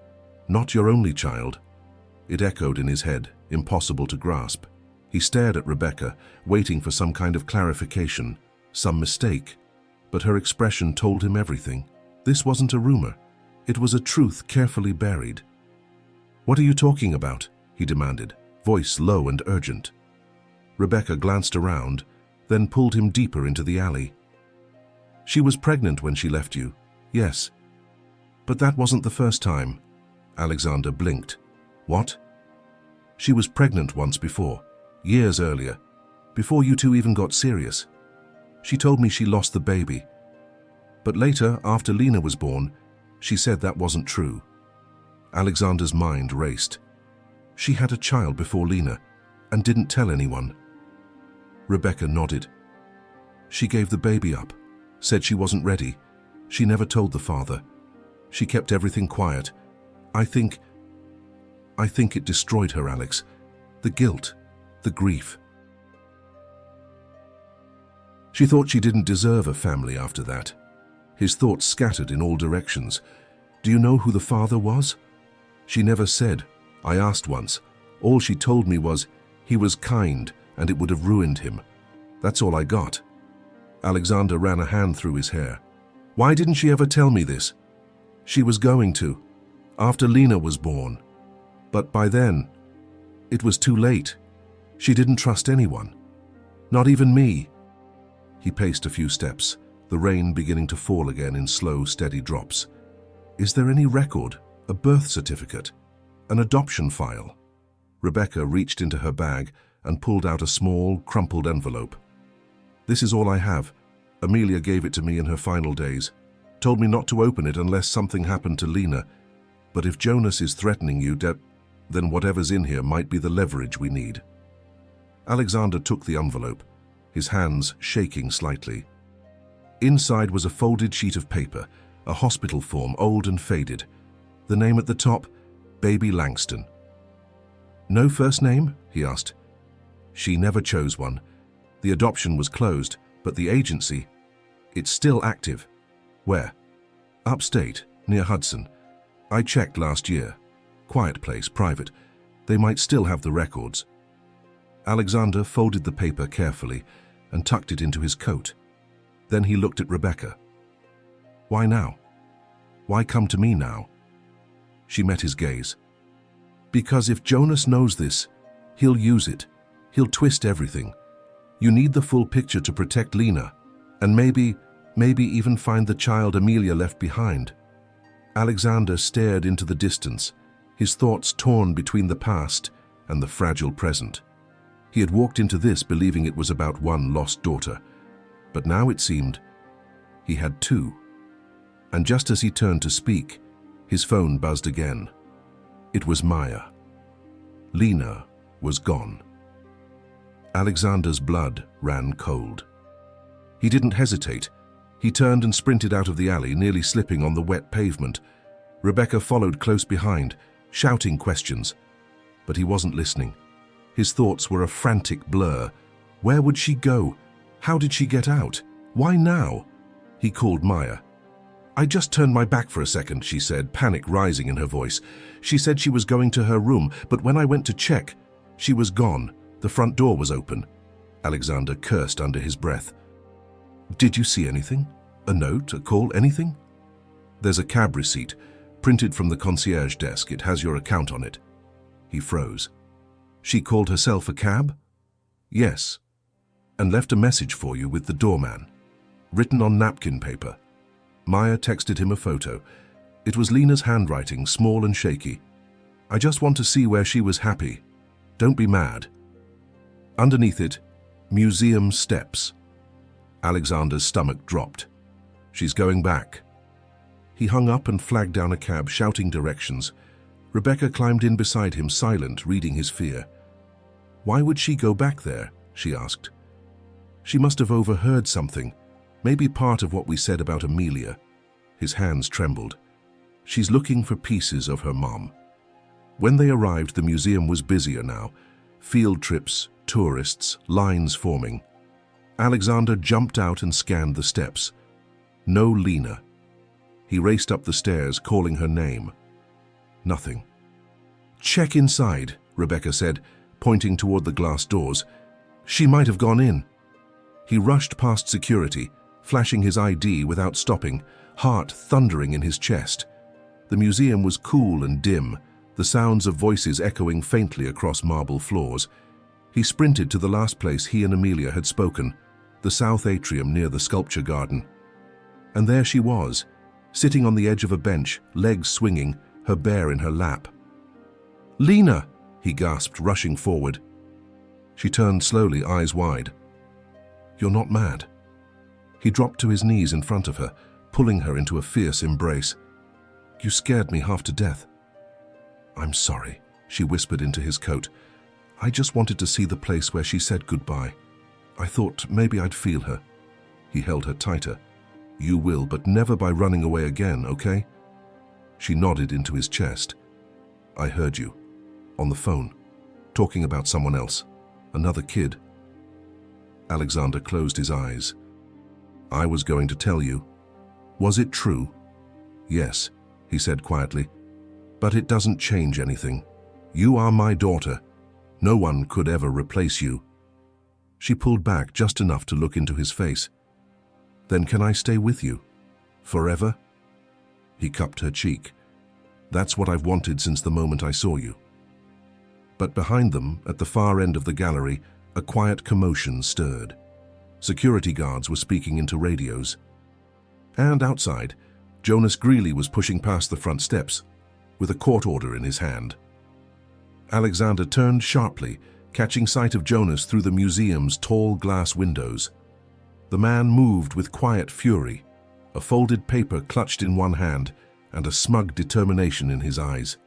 "Not your only child." It echoed in his head, impossible to grasp. He stared at Rebecca, waiting for some kind of clarification, some mistake. But her expression told him everything. This wasn't a rumor. It was a truth carefully buried. "What are you talking about?" he demanded, voice low and urgent. Rebecca glanced around, then pulled him deeper into the alley. "She was pregnant when she left you, yes. But that wasn't the first time." Alexander blinked. "What?" "She was pregnant once before, years earlier, before you two even got serious. She told me she lost the baby. But later, after Lena was born, she said that wasn't true." Alexander's mind raced. She had a child before Lena and didn't tell anyone. Rebecca nodded. She gave the baby up, said she wasn't ready. She never told the father. She kept everything quiet. I think it destroyed her, Alex. The guilt, the grief. She thought she didn't deserve a family after that. His thoughts scattered in all directions. Do you know who the father was? She never said. I asked once. All she told me was, he was kind and it would have ruined him. That's all I got. Alexander ran a hand through his hair. Why didn't she ever tell me this? She was going to, after Lena was born. But by then, it was too late. She didn't trust anyone. Not even me. He paced a few steps, the rain beginning to fall again in slow, steady drops. Is there any record, a birth certificate, an adoption file? Rebecca reached into her bag and pulled out a small, crumpled envelope. This is all I have. Amelia gave it to me in her final days. Told me not to open it unless something happened to Lena. But if Jonas is threatening you, then whatever's in here might be the leverage we need. Alexander took the envelope, his hands shaking slightly. Inside was a folded sheet of paper, a hospital form, old and faded. The name at the top, Baby Langston. No first name? He asked. She never chose one. The adoption was closed, but the agency, it's still active. Where? Upstate, near Hudson. I checked last year. Quiet place, private. They might still have the records. Alexander folded the paper carefully and tucked it into his coat. Then he looked at Rebecca. Why now? Why come to me now? She met his gaze. Because if Jonas knows this, he'll use it. He'll twist everything. You need the full picture to protect Lena, and maybe even find the child Amelia left behind. Alexander stared into the distance, his thoughts torn between the past and the fragile present. He had walked into this believing it was about one lost daughter, but now it seemed he had two. And just as he turned to speak, his phone buzzed again. It was Maya. Lena was gone. Alexander's blood ran cold. He didn't hesitate. He turned and sprinted out of the alley, nearly slipping on the wet pavement. Rebecca followed close behind, shouting questions. But he wasn't listening. His thoughts were a frantic blur. Where would she go? How did she get out? Why now? He called Maya. I just turned my back for a second, she said, panic rising in her voice. She said she was going to her room, but when I went to check, she was gone. The front door was open. Alexander cursed under his breath. Did you see anything? A note, a call, anything? There's a cab receipt, printed from the concierge desk. It has your account on it. He froze. She called herself a cab? Yes. And left a message for you with the doorman, written on napkin paper. Maya texted him a photo. It was Lena's handwriting, small and shaky. I just want to see where she was happy. Don't be mad. Underneath it, museum steps. Alexander's stomach dropped. She's going back. He hung up and flagged down a cab, shouting directions. Rebecca climbed in beside him, silent, reading his fear. Why would she go back there? She asked. She must have overheard something, maybe part of what we said about Amelia. His hands trembled. She's looking for pieces of her mom. When they arrived, the museum was busier now. Field trips, tourists, lines forming. Alexander jumped out and scanned the steps. No Lena. He raced up the stairs, calling her name. Nothing. Check inside, Rebecca said, pointing toward the glass doors. She might have gone in. He rushed past security, flashing his ID without stopping, heart thundering in his chest. The museum was cool and dim, the sounds of voices echoing faintly across marble floors. He sprinted to the last place he and Amelia had spoken, the south atrium near the sculpture garden. And there she was, sitting on the edge of a bench, legs swinging, her bear in her lap. "Lena!" he gasped, rushing forward. She turned slowly, eyes wide. "You're not mad?" He dropped to his knees in front of her, pulling her into a fierce embrace. "You scared me half to death." "I'm sorry," she whispered into his coat. "I just wanted to see the place where she said goodbye. I thought maybe I'd feel her." He held her tighter. "You will, but never by running away again, okay?" She nodded into his chest. "I heard you. On the phone. Talking about someone else. Another kid." Alexander closed his eyes. "I was going to tell you. Was it true?" "Yes," he said quietly. "But it doesn't change anything. You are my daughter. No one could ever replace you." She pulled back just enough to look into his face. "Then can I stay with you? Forever?" He cupped her cheek. "That's what I've wanted since the moment I saw you." But behind them, at the far end of the gallery, a quiet commotion stirred. Security guards were speaking into radios. And outside, Jonas Greeley was pushing past the front steps, with a court order in his hand. Alexander turned sharply, catching sight of Jonas through the museum's tall glass windows. The man moved with quiet fury, a folded paper clutched in one hand and a smug determination in his eyes.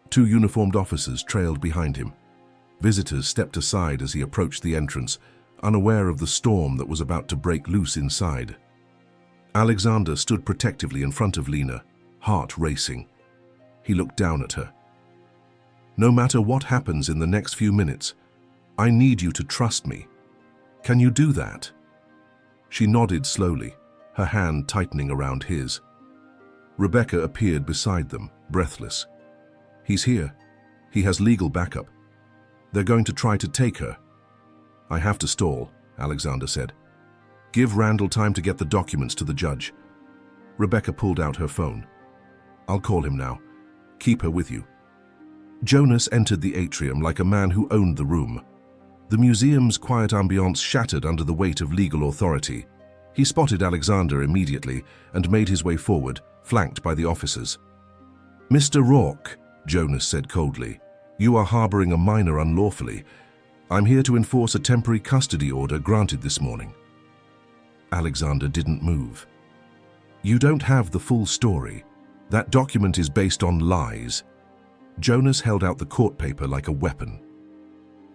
Two uniformed officers trailed behind him. Visitors stepped aside as he approached the entrance, unaware of the storm that was about to break loose inside. Alexander stood protectively in front of Lena, heart racing. He looked down at her. "No matter what happens in the next few minutes, I need you to trust me. Can you do that?" She nodded slowly, her hand tightening around his. Rebecca appeared beside them, breathless. "He's here. He has legal backup. They're going to try to take her." "I have to stall," Alexander said. "Give Randall time to get the documents to the judge." Rebecca pulled out her phone. "I'll call him now. Keep her with you." Jonas entered the atrium like a man who owned the room. The museum's quiet ambiance shattered under the weight of legal authority. He spotted Alexander immediately and made his way forward, flanked by the officers. "Mr. Rourke," Jonas said coldly, "you are harboring a minor unlawfully. I'm here to enforce a temporary custody order granted this morning." Alexander didn't move. "You don't have the full story. That document is based on lies." Jonas held out the court paper like a weapon.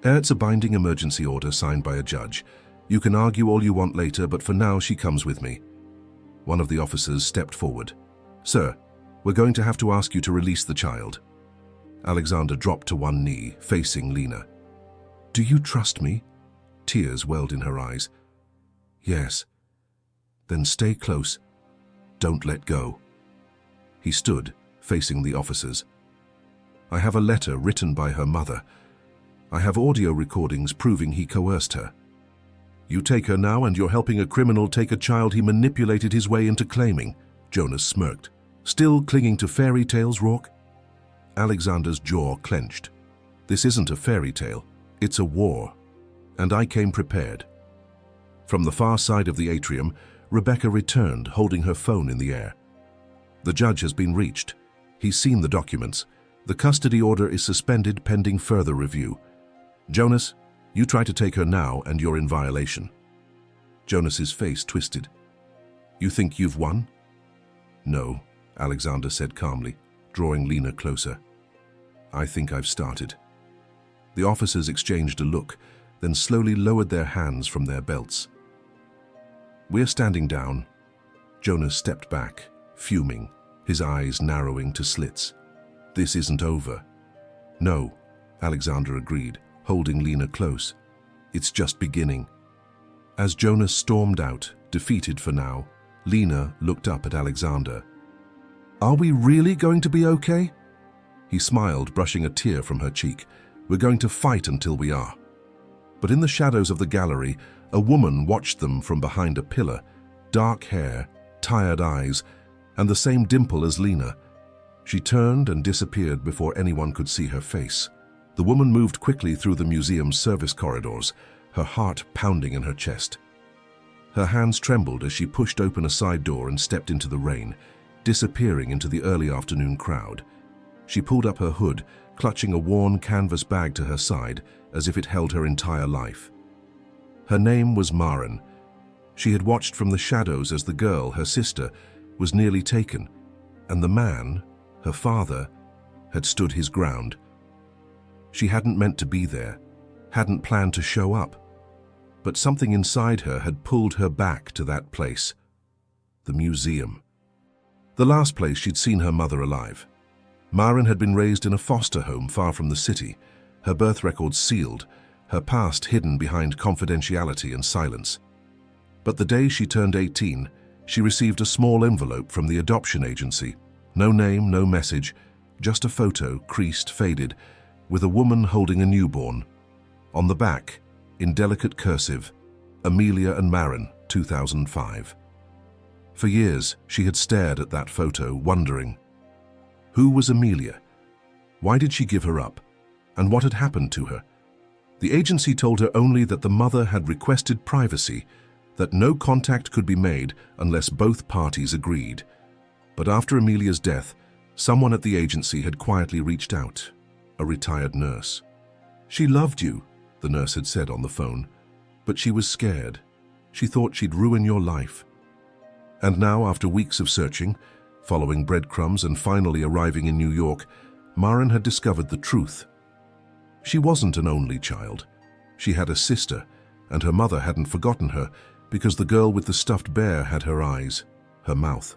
"It's a binding emergency order signed by a judge. You can argue all you want later, but for now she comes with me." One of the officers stepped forward. "Sir, we're going to have to ask you to release the child." Alexander dropped to one knee, facing Lena. "Do you trust me?" Tears welled in her eyes. "Yes." "Then stay close. Don't let go." He stood, facing the officers. "I have a letter written by her mother. I have audio recordings proving he coerced her. You take her now and you're helping a criminal take a child he manipulated his way into claiming," Jonas smirked. "Still clinging to fairy tales, Rourke?" Alexander's jaw clenched. "This isn't a fairy tale. It's a war. And I came prepared." From the far side of the atrium, Rebecca returned, holding her phone in the air. "The judge has been reached. He's seen the documents. The custody order is suspended pending further review. Jonas, you try to take her now and you're in violation." Jonas's face twisted. "You think you've won?" "No," Alexander said calmly, drawing Lena closer. "I think I've started." The officers exchanged a look, then slowly lowered their hands from their belts. "We're standing down." Jonas stepped back, fuming, his eyes narrowing to slits. "This isn't over." "No," Alexander agreed, holding Lena close. "It's just beginning." As Jonas stormed out, defeated for now, Lena looked up at Alexander. "Are we really going to be okay?" He smiled, brushing a tear from her cheek. "We're going to fight until we are." But in the shadows of the gallery, a woman watched them from behind a pillar, dark hair, tired eyes, and the same dimple as Lena. She turned and disappeared before anyone could see her face. The woman moved quickly through the museum's service corridors, her heart pounding in her chest. Her hands trembled as she pushed open a side door and stepped into the rain, disappearing into the early afternoon crowd. She pulled up her hood, clutching a worn canvas bag to her side as if it held her entire life. Her name was Maren. She had watched from the shadows as the girl, her sister, was nearly taken, and the man, her father, had stood his ground. She hadn't meant to be there, hadn't planned to show up. But something inside her had pulled her back to that place. The museum. The last place she'd seen her mother alive. Maren had been raised in a foster home far from the city, her birth records sealed, her past hidden behind confidentiality and silence. But the day she turned 18, she received a small envelope from the adoption agency. No name, no message, just a photo, creased, faded, with a woman holding a newborn. On the back, in delicate cursive, Amelia and Maren, 2005. For years, she had stared at that photo, wondering, who was Amelia? Why did she give her up? And what had happened to her? The agency told her only that the mother had requested privacy, that no contact could be made unless both parties agreed. But after Amelia's death, someone at the agency had quietly reached out, a retired nurse. She loved you, the nurse had said on the phone, but she was scared. She thought she'd ruin your life. And now, after weeks of searching, following breadcrumbs and finally arriving in New York, Maren had discovered the truth. She wasn't an only child. She had a sister, and her mother hadn't forgotten her because the girl with the stuffed bear had her eyes, her mouth,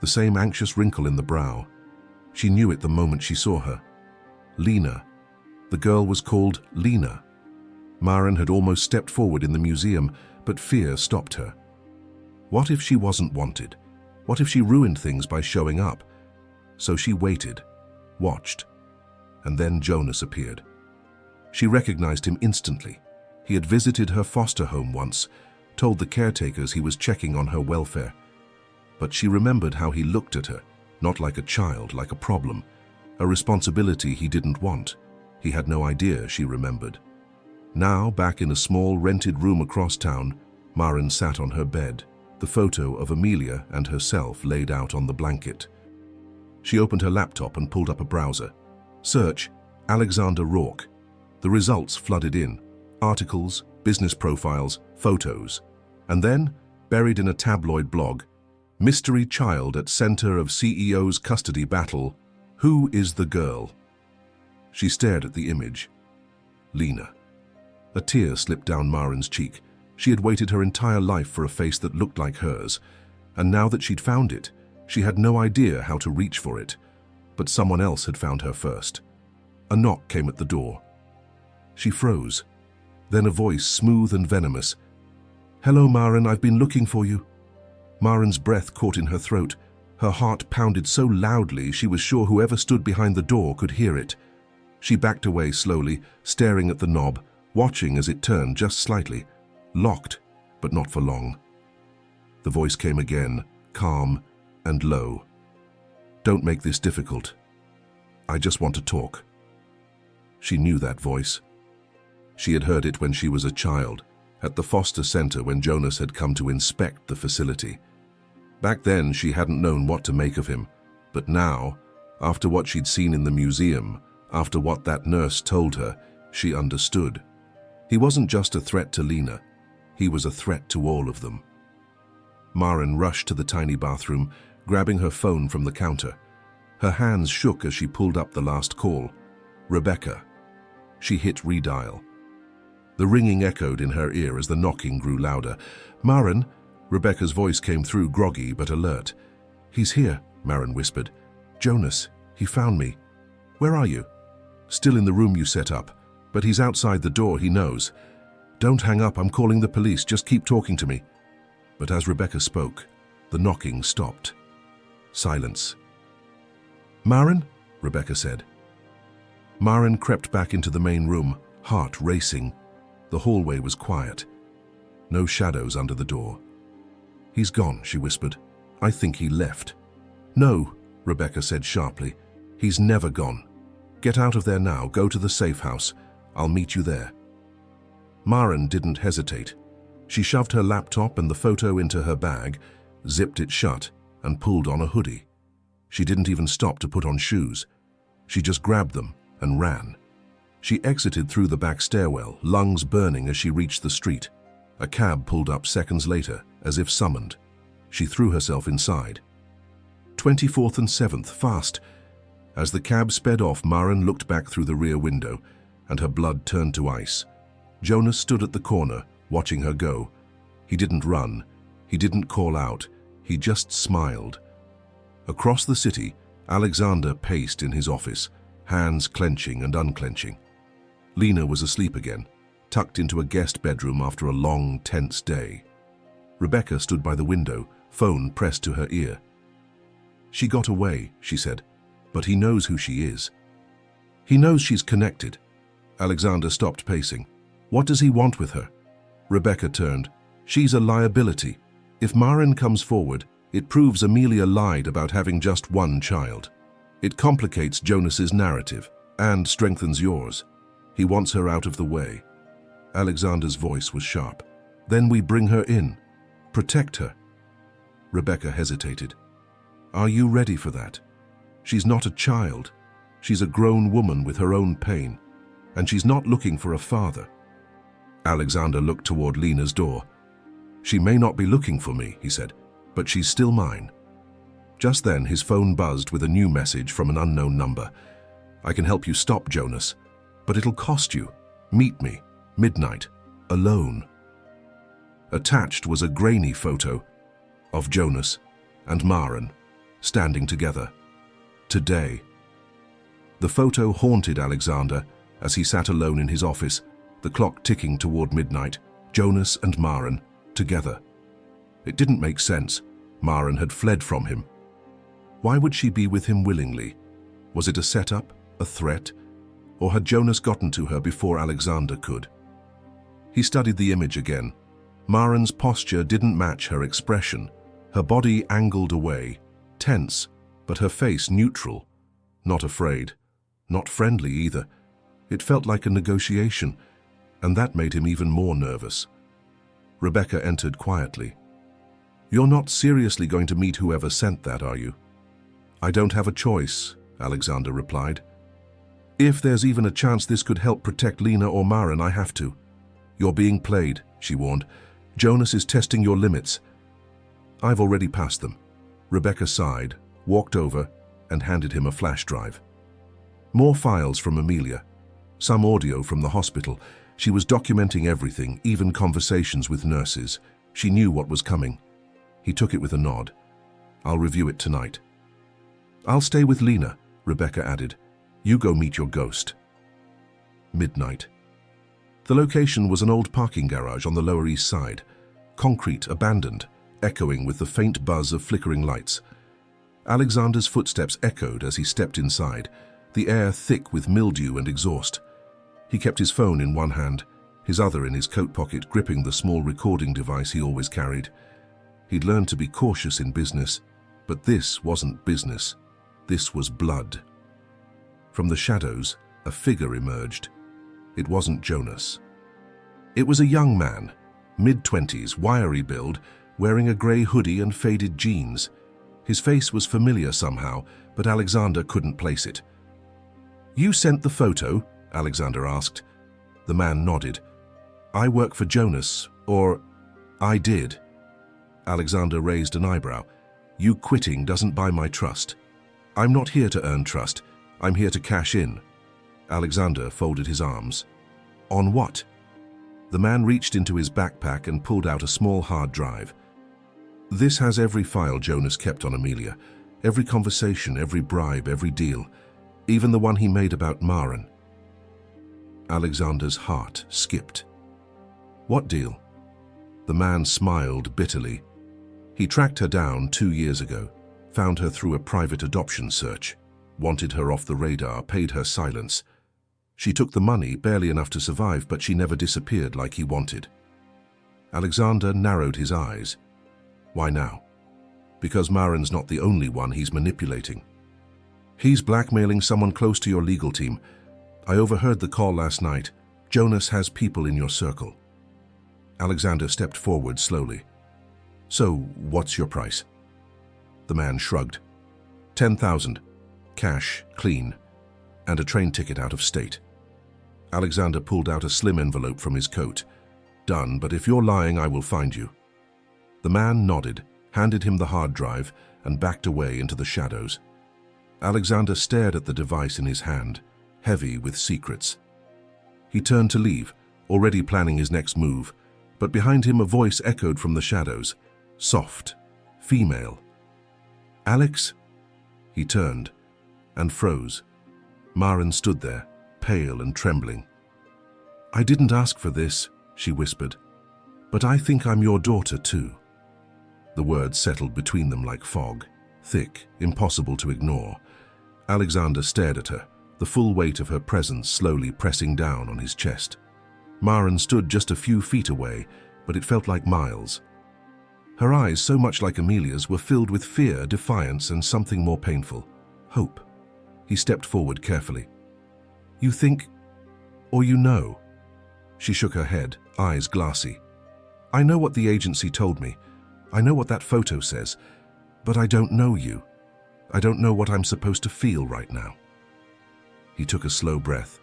the same anxious wrinkle in the brow. She knew it the moment she saw her. Lena. The girl was called Lena. Maren had almost stepped forward in the museum, but fear stopped her. What if she wasn't wanted? What if she ruined things by showing up? So she waited, watched, and then Jonas appeared. She recognized him instantly. He had visited her foster home once, told the caretakers he was checking on her welfare. But she remembered how he looked at her, not like a child, like a problem, a responsibility he didn't want. He had no idea, she remembered. Now, back in a small rented room across town, Maren sat on her bed, the photo of Amelia and herself laid out on the blanket. She opened her laptop and pulled up a browser. Search, Alexander Rourke. The results flooded in. Articles, business profiles, photos. And then, buried in a tabloid blog, mystery child at center of CEO's custody battle. Who is the girl? She stared at the image. Lena. A tear slipped down Maren's cheek. She had waited her entire life for a face that looked like hers, and now that she'd found it, she had no idea how to reach for it. But someone else had found her first. A knock came at the door. She froze. Then a voice, smooth and venomous. "Hello, Maren, I've been looking for you." Maren's breath caught in her throat. Her heart pounded so loudly she was sure whoever stood behind the door could hear it. She backed away slowly, staring at the knob, watching as it turned just slightly. Locked, but not for long. The voice came again, calm and low. "Don't make this difficult. I just want to talk." She knew that voice. She had heard it when she was a child, at the foster center when Jonas had come to inspect the facility. Back then, she hadn't known what to make of him, but now, after what she'd seen in the museum, after what that nurse told her, she understood. He wasn't just a threat to Lena. He was a threat to all of them. Maren rushed to the tiny bathroom, grabbing her phone from the counter. Her hands shook as she pulled up the last call. Rebecca. She hit redial. The ringing echoed in her ear as the knocking grew louder. "Maren," Rebecca's voice came through, groggy but alert. "He's here," Maren whispered. "Jonas, he found me." "Where are you?" "Still in the room you set up, but he's outside the door, he knows." "Don't hang up, I'm calling the police, just keep talking to me." But as Rebecca spoke, the knocking stopped. Silence. "Maren?" Rebecca said. Maren crept back into the main room, heart racing. The hallway was quiet. No shadows under the door. "He's gone," she whispered. "I think he left." "No," Rebecca said sharply. "He's never gone. Get out of there now, go to the safe house. I'll meet you there." Maren didn't hesitate. She shoved her laptop and the photo into her bag, zipped it shut, and pulled on a hoodie. She didn't even stop to put on shoes. She just grabbed them and ran. She exited through the back stairwell, lungs burning as she reached the street. A cab pulled up seconds later, as if summoned. She threw herself inside. 24th and 7th, fast. As the cab sped off, Maren looked back through the rear window. and her blood turned to ice. Jonas stood at the corner, watching her go. He didn't run. He didn't call out. He just smiled. Across the city, Alexander paced in his office, hands clenching and unclenching. Lena was asleep again, tucked into a guest bedroom after a long, tense day. Rebecca stood by the window, phone pressed to her ear. "She got away," she said, "but he knows who she is. He knows she's connected." Alexander stopped pacing. "What does he want with her?" Rebecca turned. "She's a liability. If Maren comes forward, it proves Amelia lied about having just one child. It complicates Jonas's narrative and strengthens yours. He wants her out of the way." Alexander's voice was sharp. "Then we bring her in. Protect her." Rebecca hesitated. "Are you ready for that? She's not a child. She's a grown woman with her own pain, and she's not looking for a father." Alexander looked toward Lena's door. "She may not be looking for me," he said, "but she's still mine." Just then, his phone buzzed with a new message from an unknown number. "I can help you stop Jonas, but it'll cost you. Meet me, midnight, alone." Attached was a grainy photo of Jonas and Maren standing together. Today. The photo haunted Alexander as he sat alone in his office, the clock ticking toward midnight, Jonas and Maren together. It didn't make sense. Maren had fled from him. Why would she be with him willingly? Was it a setup, a threat, or had Jonas gotten to her before Alexander could? He studied the image again. Maren's posture didn't match her expression. Her body angled away, tense, but her face neutral. Not afraid, not friendly either. It felt like a negotiation, and that made him even more nervous. Rebecca entered quietly. "You're not seriously going to meet whoever sent that, are you?" "I don't have a choice," Alexander replied. "If there's even a chance this could help protect Lena or Maren, I have to." "You're being played," she warned. "Jonas is testing your limits." "I've already passed them." Rebecca sighed, walked over, and handed him a flash drive. More files from Amelia. Some audio from the hospital. She was documenting everything, even conversations with nurses. She knew what was coming. He took it with a nod. "I'll review it tonight." "I'll stay with Lena," Rebecca added. "You go meet your ghost." Midnight. The location was an old parking garage on the Lower East Side. Concrete, abandoned, echoing with the faint buzz of flickering lights. Alexander's footsteps echoed as he stepped inside, the air thick with mildew and exhaust. He kept his phone in one hand, his other in his coat pocket, gripping the small recording device he always carried. He'd learned to be cautious in business, but this wasn't business. This was blood. From the shadows, a figure emerged. It wasn't Jonas. It was a young man, mid-20s, wiry build, wearing a grey hoodie and faded jeans. His face was familiar somehow, but Alexander couldn't place it. "You sent the photo?" Alexander asked. The man nodded. "I work for Jonas, or I did." Alexander raised an eyebrow. "You quitting doesn't buy my trust. I'm not here to earn trust. I'm here to cash in." Alexander folded his arms. "On what?" The man reached into his backpack and pulled out a small hard drive. "This has every file Jonas kept on Amelia. Every conversation, every bribe, every deal. Even the one he made about Maren." Alexander's heart skipped. "What deal?" The man smiled bitterly. "He tracked her down 2 years ago, found her through a private adoption search, wanted her off the radar, paid her silence. She took the money, barely enough to survive, but she never disappeared like he wanted." Alexander narrowed his eyes. "Why now?" "Because Maren's not the only one he's manipulating. He's blackmailing someone close to your legal team. I overheard the call last night. Jonas has people in your circle." Alexander stepped forward slowly. "So, what's your price?" The man shrugged. 10,000, cash, clean, and a train ticket out of state." Alexander pulled out a slim envelope from his coat. "Done, but if you're lying, I will find you." The man nodded, handed him the hard drive, and backed away into the shadows. Alexander stared at the device in his hand, heavy with secrets. He turned to leave, already planning his next move, but behind him a voice echoed from the shadows, soft, female. "Alex?" He turned and froze. Maren stood there, pale and trembling. "I didn't ask for this," she whispered, "but I think I'm your daughter too." The words settled between them like fog, thick, impossible to ignore. Alexander stared at her, the full weight of her presence slowly pressing down on his chest. Maren stood just a few feet away, but it felt like miles. Her eyes, so much like Amelia's, were filled with fear, defiance, and something more painful, hope. He stepped forward carefully. "You think, or you know?" She shook her head, eyes glassy. "I know what the agency told me. I know what that photo says, but I don't know you. I don't know what I'm supposed to feel right now." He took a slow breath.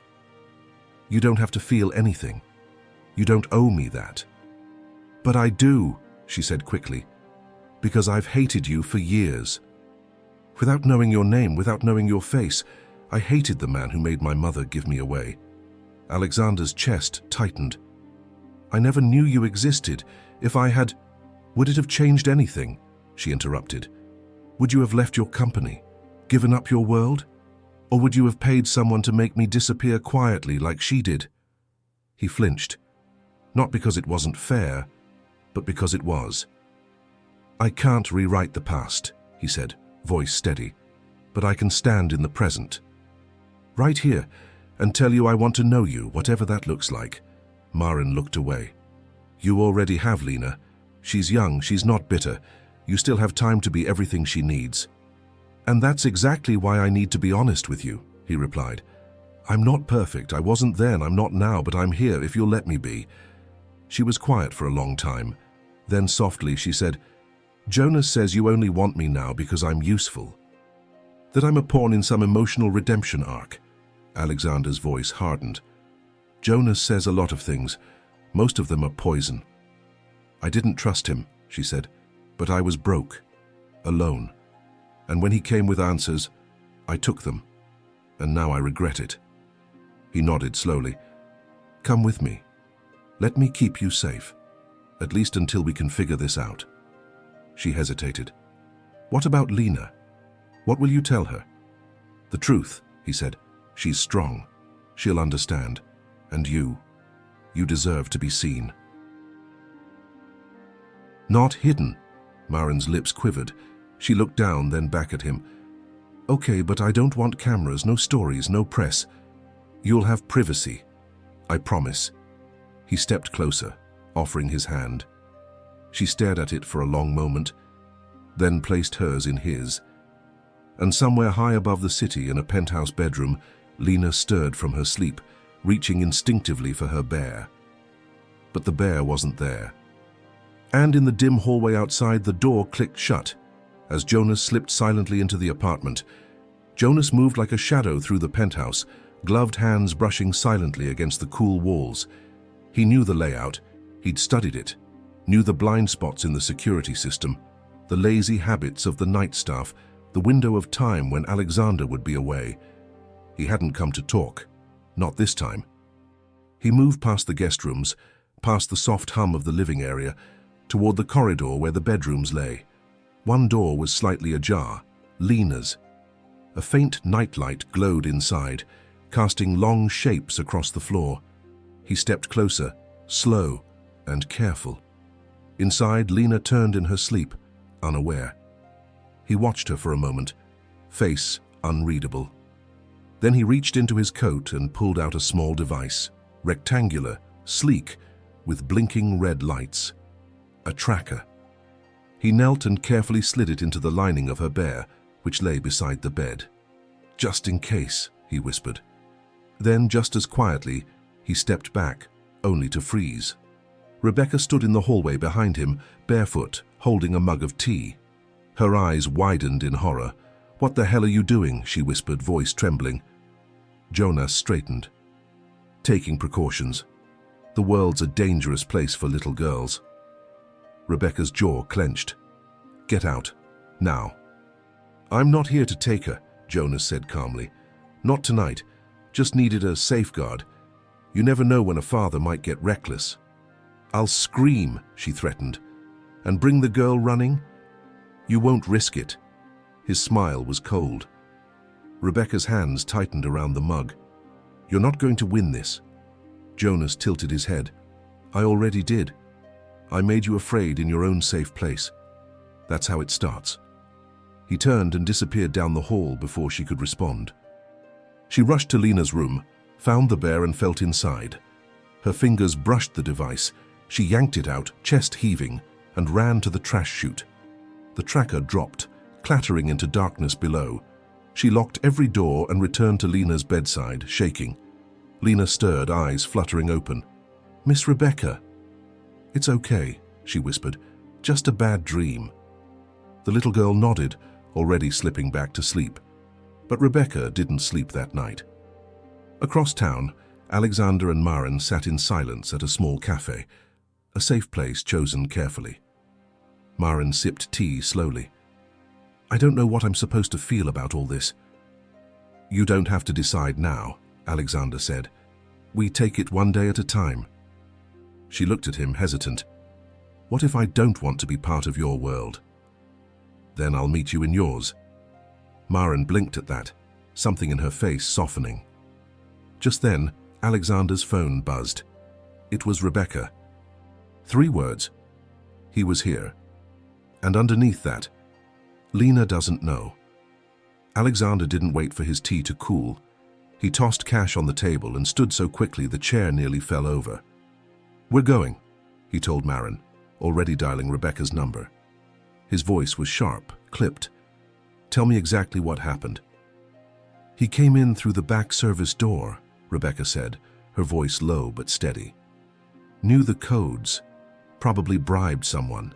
"You don't have to feel anything. You don't owe me that." "But I do," she said quickly, "because I've hated you for years. Without knowing your name, without knowing your face, I hated the man who made my mother give me away." Alexander's chest tightened. "I never knew you existed. If I had... Would it have changed anything?" she interrupted. "Would you have left your company, given up your world? Or would you have paid someone to make me disappear quietly like she did?" He flinched, not because it wasn't fair, but because it was. "I can't rewrite the past," he said, voice steady, "but I can stand in the present. Right here, and tell you I want to know you, whatever that looks like." Maren looked away. "You already have Lena. She's young, she's not bitter. You still have time to be everything she needs." "And that's exactly why I need to be honest with you," he replied. "I'm not perfect. I wasn't then, I'm not now, but I'm here if you'll let me be." She was quiet for a long time. Then softly she said, "Jonas says you only want me now because I'm useful. That I'm a pawn in some emotional redemption arc." Alexander's voice hardened. "Jonas says a lot of things. Most of them are poison. I didn't trust him," she said, "but I was broke, alone. And when he came with answers, I took them, and now I regret it." He nodded slowly. "Come with me. Let me keep you safe, at least until we can figure this out." She hesitated. "What about Lena? What will you tell her?" "The truth," he said. "She's strong. She'll understand. And you deserve to be seen." "Not hidden." Maren's lips quivered. She looked down, then back at him. "Okay, but I don't want cameras, no stories, no press. You'll have privacy. I promise." He stepped closer, offering his hand. She stared at it for a long moment, then placed hers in his. And somewhere high above the city, in a penthouse bedroom, Lena stirred from her sleep, reaching instinctively for her bear. But the bear wasn't there. And in the dim hallway outside, the door clicked shut as Jonas slipped silently into the apartment. Jonas moved like a shadow through the penthouse, gloved hands brushing silently against the cool walls. He knew the layout, he'd studied it, knew the blind spots in the security system, the lazy habits of the night staff, the window of time when Alexander would be away. He hadn't come to talk, not this time. He moved past the guest rooms, past the soft hum of the living area, toward the corridor where the bedrooms lay. One door was slightly ajar, Lena's. A faint nightlight glowed inside, casting long shapes across the floor. He stepped closer, slow and careful. Inside, Lena turned in her sleep, unaware. He watched her for a moment, face unreadable. Then he reached into his coat and pulled out a small device, rectangular, sleek, with blinking red lights. A tracker. He knelt and carefully slid it into the lining of her bear, which lay beside the bed. "Just in case," he whispered. Then, just as quietly, he stepped back, only to freeze. Rebecca stood in the hallway behind him, barefoot, holding a mug of tea. Her eyes widened in horror. "What the hell are you doing?" she whispered, voice trembling. Jonas straightened. "Taking precautions. The world's a dangerous place for little girls." Rebecca's jaw clenched. "Get out. Now." "I'm not here to take her," Jonas said calmly. "Not tonight. Just needed a safeguard. You never know when a father might get reckless. I'll scream, she threatened. And bring the girl running? You won't risk it. His smile was cold. Rebecca's hands tightened around the mug. You're not going to win this. Jonas tilted his head. I already did. I made you afraid in your own safe place. That's how it starts. He turned and disappeared down the hall before she could respond. She rushed to Lena's room, found the bear and felt inside. Her fingers brushed the device. She yanked it out, chest heaving, and ran to the trash chute. The tracker dropped, clattering into darkness below. She locked every door and returned to Lena's bedside, shaking. Lena stirred, eyes fluttering open. Miss Rebecca. It's okay, she whispered. Just a bad dream. The little girl nodded, already slipping back to sleep. But Rebecca didn't sleep that night. Across town, Alexander and Maren sat in silence at a small cafe, a safe place chosen carefully. Maren sipped tea slowly. I don't know what I'm supposed to feel about all this. You don't have to decide now, Alexander said. We take it one day at a time. She looked at him, hesitant. What if I don't want to be part of your world? Then I'll meet you in yours. Maren blinked at that, something in her face softening. Just then, Alexander's phone buzzed. It was Rebecca. 3 words. He was here. And underneath that, Lena doesn't know. Alexander didn't wait for his tea to cool. He tossed cash on the table and stood so quickly the chair nearly fell over. We're going, he told Maren, already dialing Rebecca's number. His voice was sharp, clipped. Tell me exactly what happened. He came in through the back service door, Rebecca said, her voice low but steady. Knew the codes. Probably bribed someone.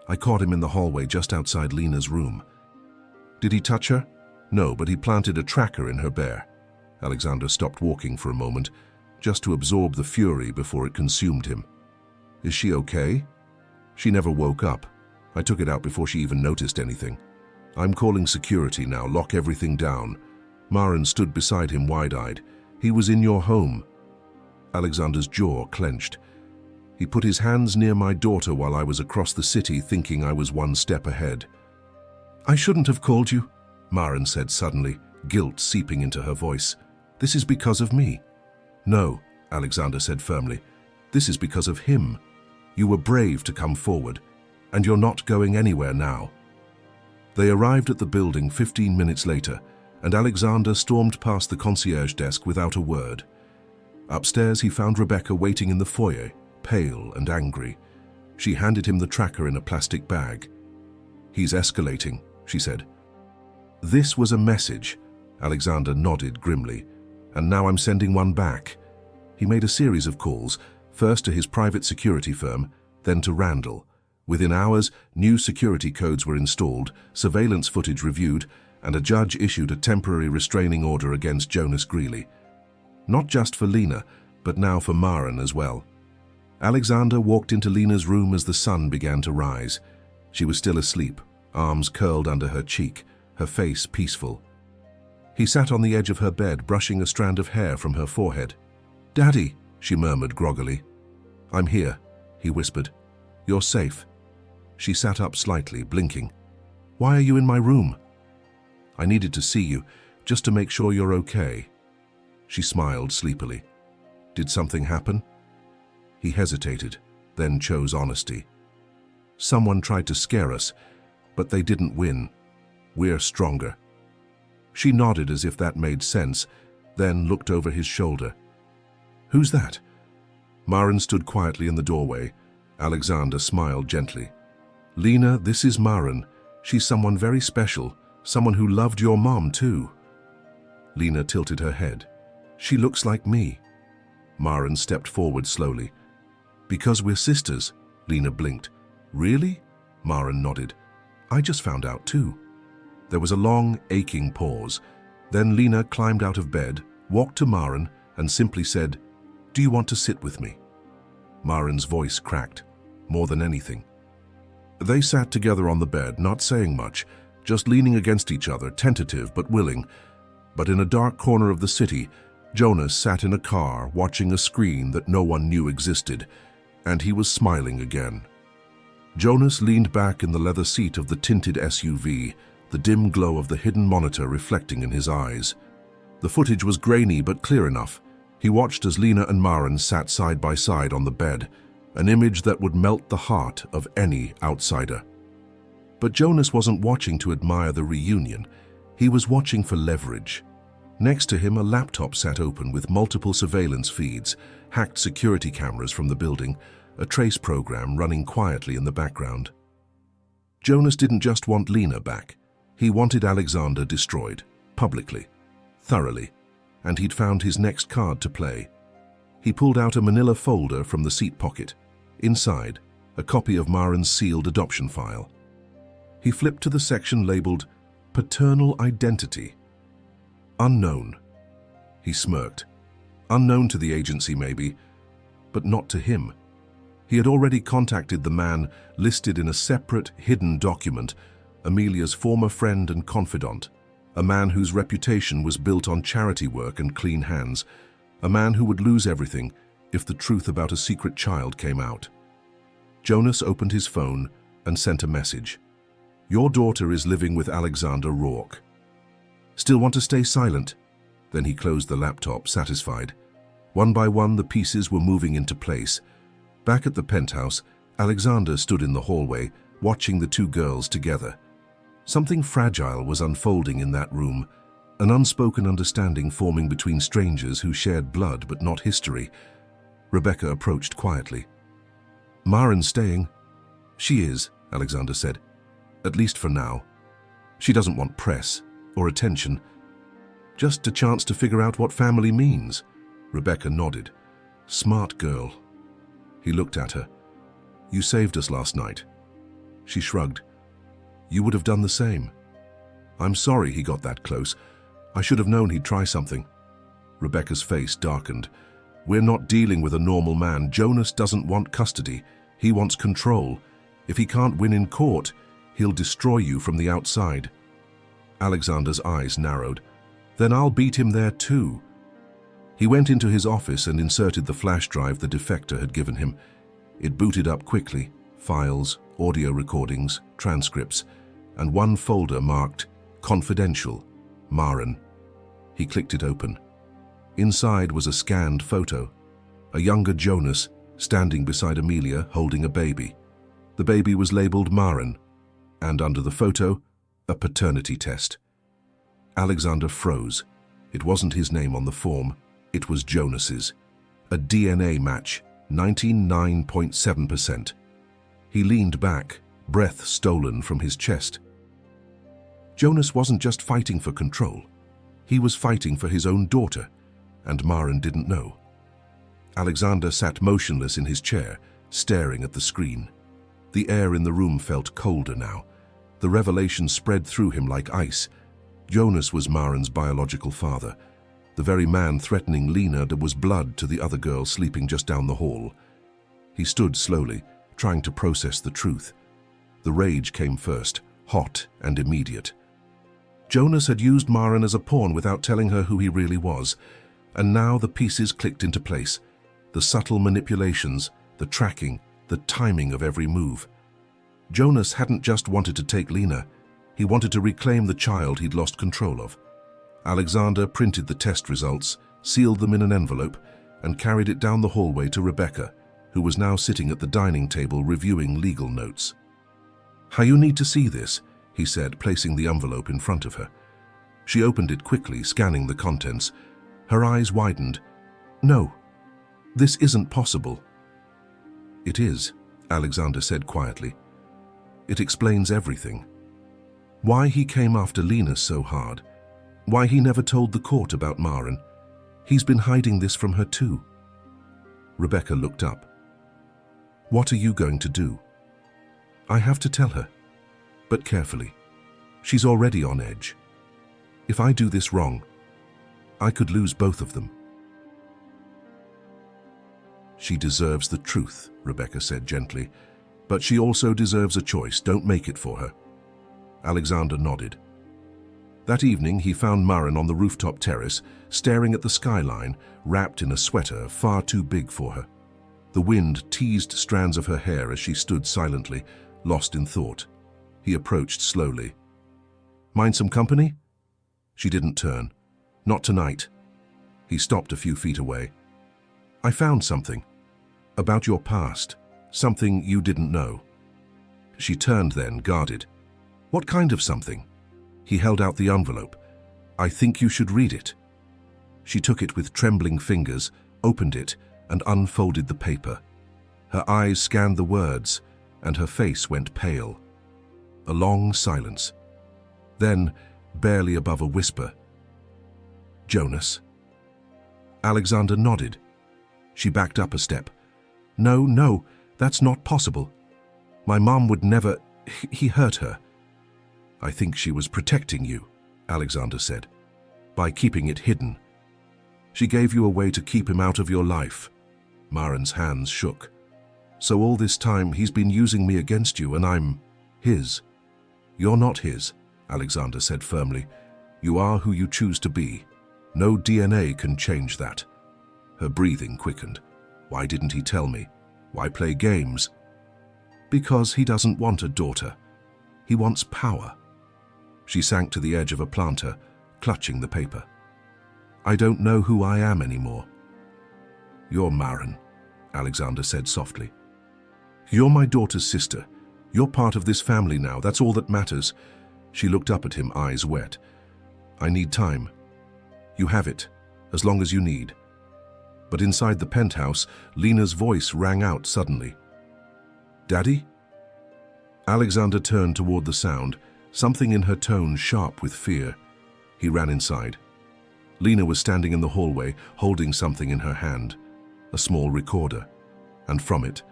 I caught him in the hallway just outside Lena's room. Did he touch her? No, but he planted a tracker in her bear. Alexander stopped walking for a moment, just to absorb the fury before it consumed him. Is she okay? She never woke up. I took it out before she even noticed anything. I'm calling security now, lock everything down. Maren stood beside him wide-eyed. He was in your home. Alexander's jaw clenched. He put his hands near my daughter while I was across the city thinking I was one step ahead. I shouldn't have called you, Maren said suddenly, guilt seeping into her voice. This is because of me. No, Alexander said firmly. This is because of him. You were brave to come forward, and you're not going anywhere now. They arrived at the building 15 minutes later, and Alexander stormed past the concierge desk without a word. Upstairs, he found Rebecca waiting in the foyer, pale and angry. She handed him the tracker in a plastic bag. He's escalating, she said. This was a message, Alexander nodded grimly, and now I'm sending one back. He made a series of calls, first to his private security firm, then to Randall. Within hours, new security codes were installed, surveillance footage reviewed, and a judge issued a temporary restraining order against Jonas Greeley. Not just for Lena, but now for Maren as well. Alexander walked into Lena's room as the sun began to rise. She was still asleep, arms curled under her cheek, her face peaceful. He sat on the edge of her bed, brushing a strand of hair from her forehead. Daddy, she murmured groggily. I'm here, he whispered. You're safe. She sat up slightly, blinking. Why are you in my room? I needed to see you, just to make sure you're okay. She smiled sleepily. Did something happen? He hesitated, then chose honesty. Someone tried to scare us, but they didn't win. We're stronger. She nodded as if that made sense, then looked over his shoulder. Who's that? Maren stood quietly in the doorway. Alexander smiled gently. Lena, this is Maren. She's someone very special, someone who loved your mom too. Lena tilted her head. She looks like me. Maren stepped forward slowly. Because we're sisters, Lena blinked. Really? Maren nodded. I just found out too. There was a long, aching pause. Then Lena climbed out of bed, walked to Maren, and simply said, Do you want to sit with me? Maren's voice cracked, more than anything. They sat together on the bed, not saying much, just leaning against each other, tentative but willing. But in a dark corner of the city, Jonas sat in a car watching a screen that no one knew existed, and he was smiling again. Jonas leaned back in the leather seat of the tinted SUV, the dim glow of the hidden monitor reflecting in his eyes. The footage was grainy but clear enough. He watched as Lena and Maren sat side by side on the bed, an image that would melt the heart of any outsider. But Jonas wasn't watching to admire the reunion. He was watching for leverage. Next to him, a laptop sat open with multiple surveillance feeds, hacked security cameras from the building, a trace program running quietly in the background. Jonas didn't just want Lena back. He wanted Alexander destroyed, publicly, thoroughly, and he'd found his next card to play. He pulled out a manila folder from the seat pocket. Inside, a copy of Maren's sealed adoption file. He flipped to the section labeled Paternal Identity. Unknown. He smirked. Unknown to the agency, maybe, but not to him. He had already contacted the man listed in a separate, hidden document, Amelia's former friend and confidant, a man whose reputation was built on charity work and clean hands, a man who would lose everything if the truth about a secret child came out. Jonas opened his phone and sent a message. Your daughter is living with Alexander Rourke. Still want to stay silent? Then he closed the laptop, satisfied. One by one, the pieces were moving into place. Back at the penthouse, Alexander stood in the hallway, watching the two girls together. Something fragile was unfolding in that room, an unspoken understanding forming between strangers who shared blood but not history. Rebecca approached quietly. Maren's staying. She is, Alexander said. At least for now. She doesn't want press or attention. Just a chance to figure out what family means. Rebecca nodded. Smart girl. He looked at her. You saved us last night. She shrugged. You would have done the same. I'm sorry he got that close. I should have known he'd try something. Rebecca's face darkened. We're not dealing with a normal man. Jonas doesn't want custody. He wants control. If he can't win in court, he'll destroy you from the outside. Alexander's eyes narrowed. Then I'll beat him there too. He went into his office and inserted the flash drive the defector had given him. It booted up quickly. Files, audio recordings, transcripts, and one folder marked Confidential, Maren. He clicked it open. Inside was a scanned photo. A younger Jonas standing beside Amelia holding a baby. The baby was labeled Maren, and under the photo, a paternity test. Alexander froze. It wasn't his name on the form, it was Jonas's. A DNA match, 99.7%. He leaned back, breath stolen from his chest. Jonas wasn't just fighting for control. He was fighting for his own daughter, and Maren didn't know. Alexander sat motionless in his chair, staring at the screen. The air in the room felt colder now. The revelation spread through him like ice. Jonas was Maren's biological father. The very man threatening Lena was blood to the other girl sleeping just down the hall. He stood slowly, trying to process the truth. The rage came first, hot and immediate. Jonas had used Maren as a pawn without telling her who he really was, and now the pieces clicked into place. The subtle manipulations, the tracking, the timing of every move. Jonas hadn't just wanted to take Lena, he wanted to reclaim the child he'd lost control of. Alexander printed the test results, sealed them in an envelope, and carried it down the hallway to Rebecca, who was now sitting at the dining table reviewing legal notes. You need to see this, he said, placing the envelope in front of her. She opened it quickly, scanning the contents. Her eyes widened. No, this isn't possible. It is, Alexander said quietly. It explains everything. Why he came after Lena so hard. Why he never told the court about Maren. He's been hiding this from her too. Rebecca looked up. What are you going to do? I have to tell her, but carefully. She's already on edge. If I do this wrong, I could lose both of them. She deserves the truth, Rebecca said gently, but she also deserves a choice. Don't make it for her. Alexander nodded. That evening, he found Maren on the rooftop terrace, staring at the skyline, wrapped in a sweater far too big for her. The wind teased strands of her hair as she stood silently, lost in thought. He approached slowly. "Mind some company?" She didn't turn. "Not tonight." He stopped a few feet away. "I found something. About your past. Something you didn't know." She turned then, guarded. "What kind of something?" He held out the envelope. "I think you should read it." She took it with trembling fingers, opened it, and unfolded the paper. Her eyes scanned the words, and her face went pale. A long silence. Then, barely above a whisper, "Jonas?" Alexander nodded. She backed up a step. No, that's not possible. My mom would never. He hurt her." "I think she was protecting you," Alexander said, "by keeping it hidden. She gave you a way to keep him out of your life." Maren's hands shook. "So all this time he's been using me against you, and I'm his." "You're not his," Alexander said firmly. "You are who you choose to be. No DNA can change that." Her breathing quickened. "Why didn't he tell me? Why play games?" "Because he doesn't want a daughter. He wants power." She sank to the edge of a planter, clutching the paper. "I don't know who I am anymore." "You're Maren," Alexander said softly. "You're my daughter's sister. You're part of this family now. That's all that matters." She looked up at him, eyes wet. "I need time." "You have it, as long as you need." But inside the penthouse, Lena's voice rang out suddenly. "Daddy?" Alexander turned toward the sound, something in her tone sharp with fear. He ran inside. Lena was standing in the hallway, holding something in her hand, a small recorder, and from it,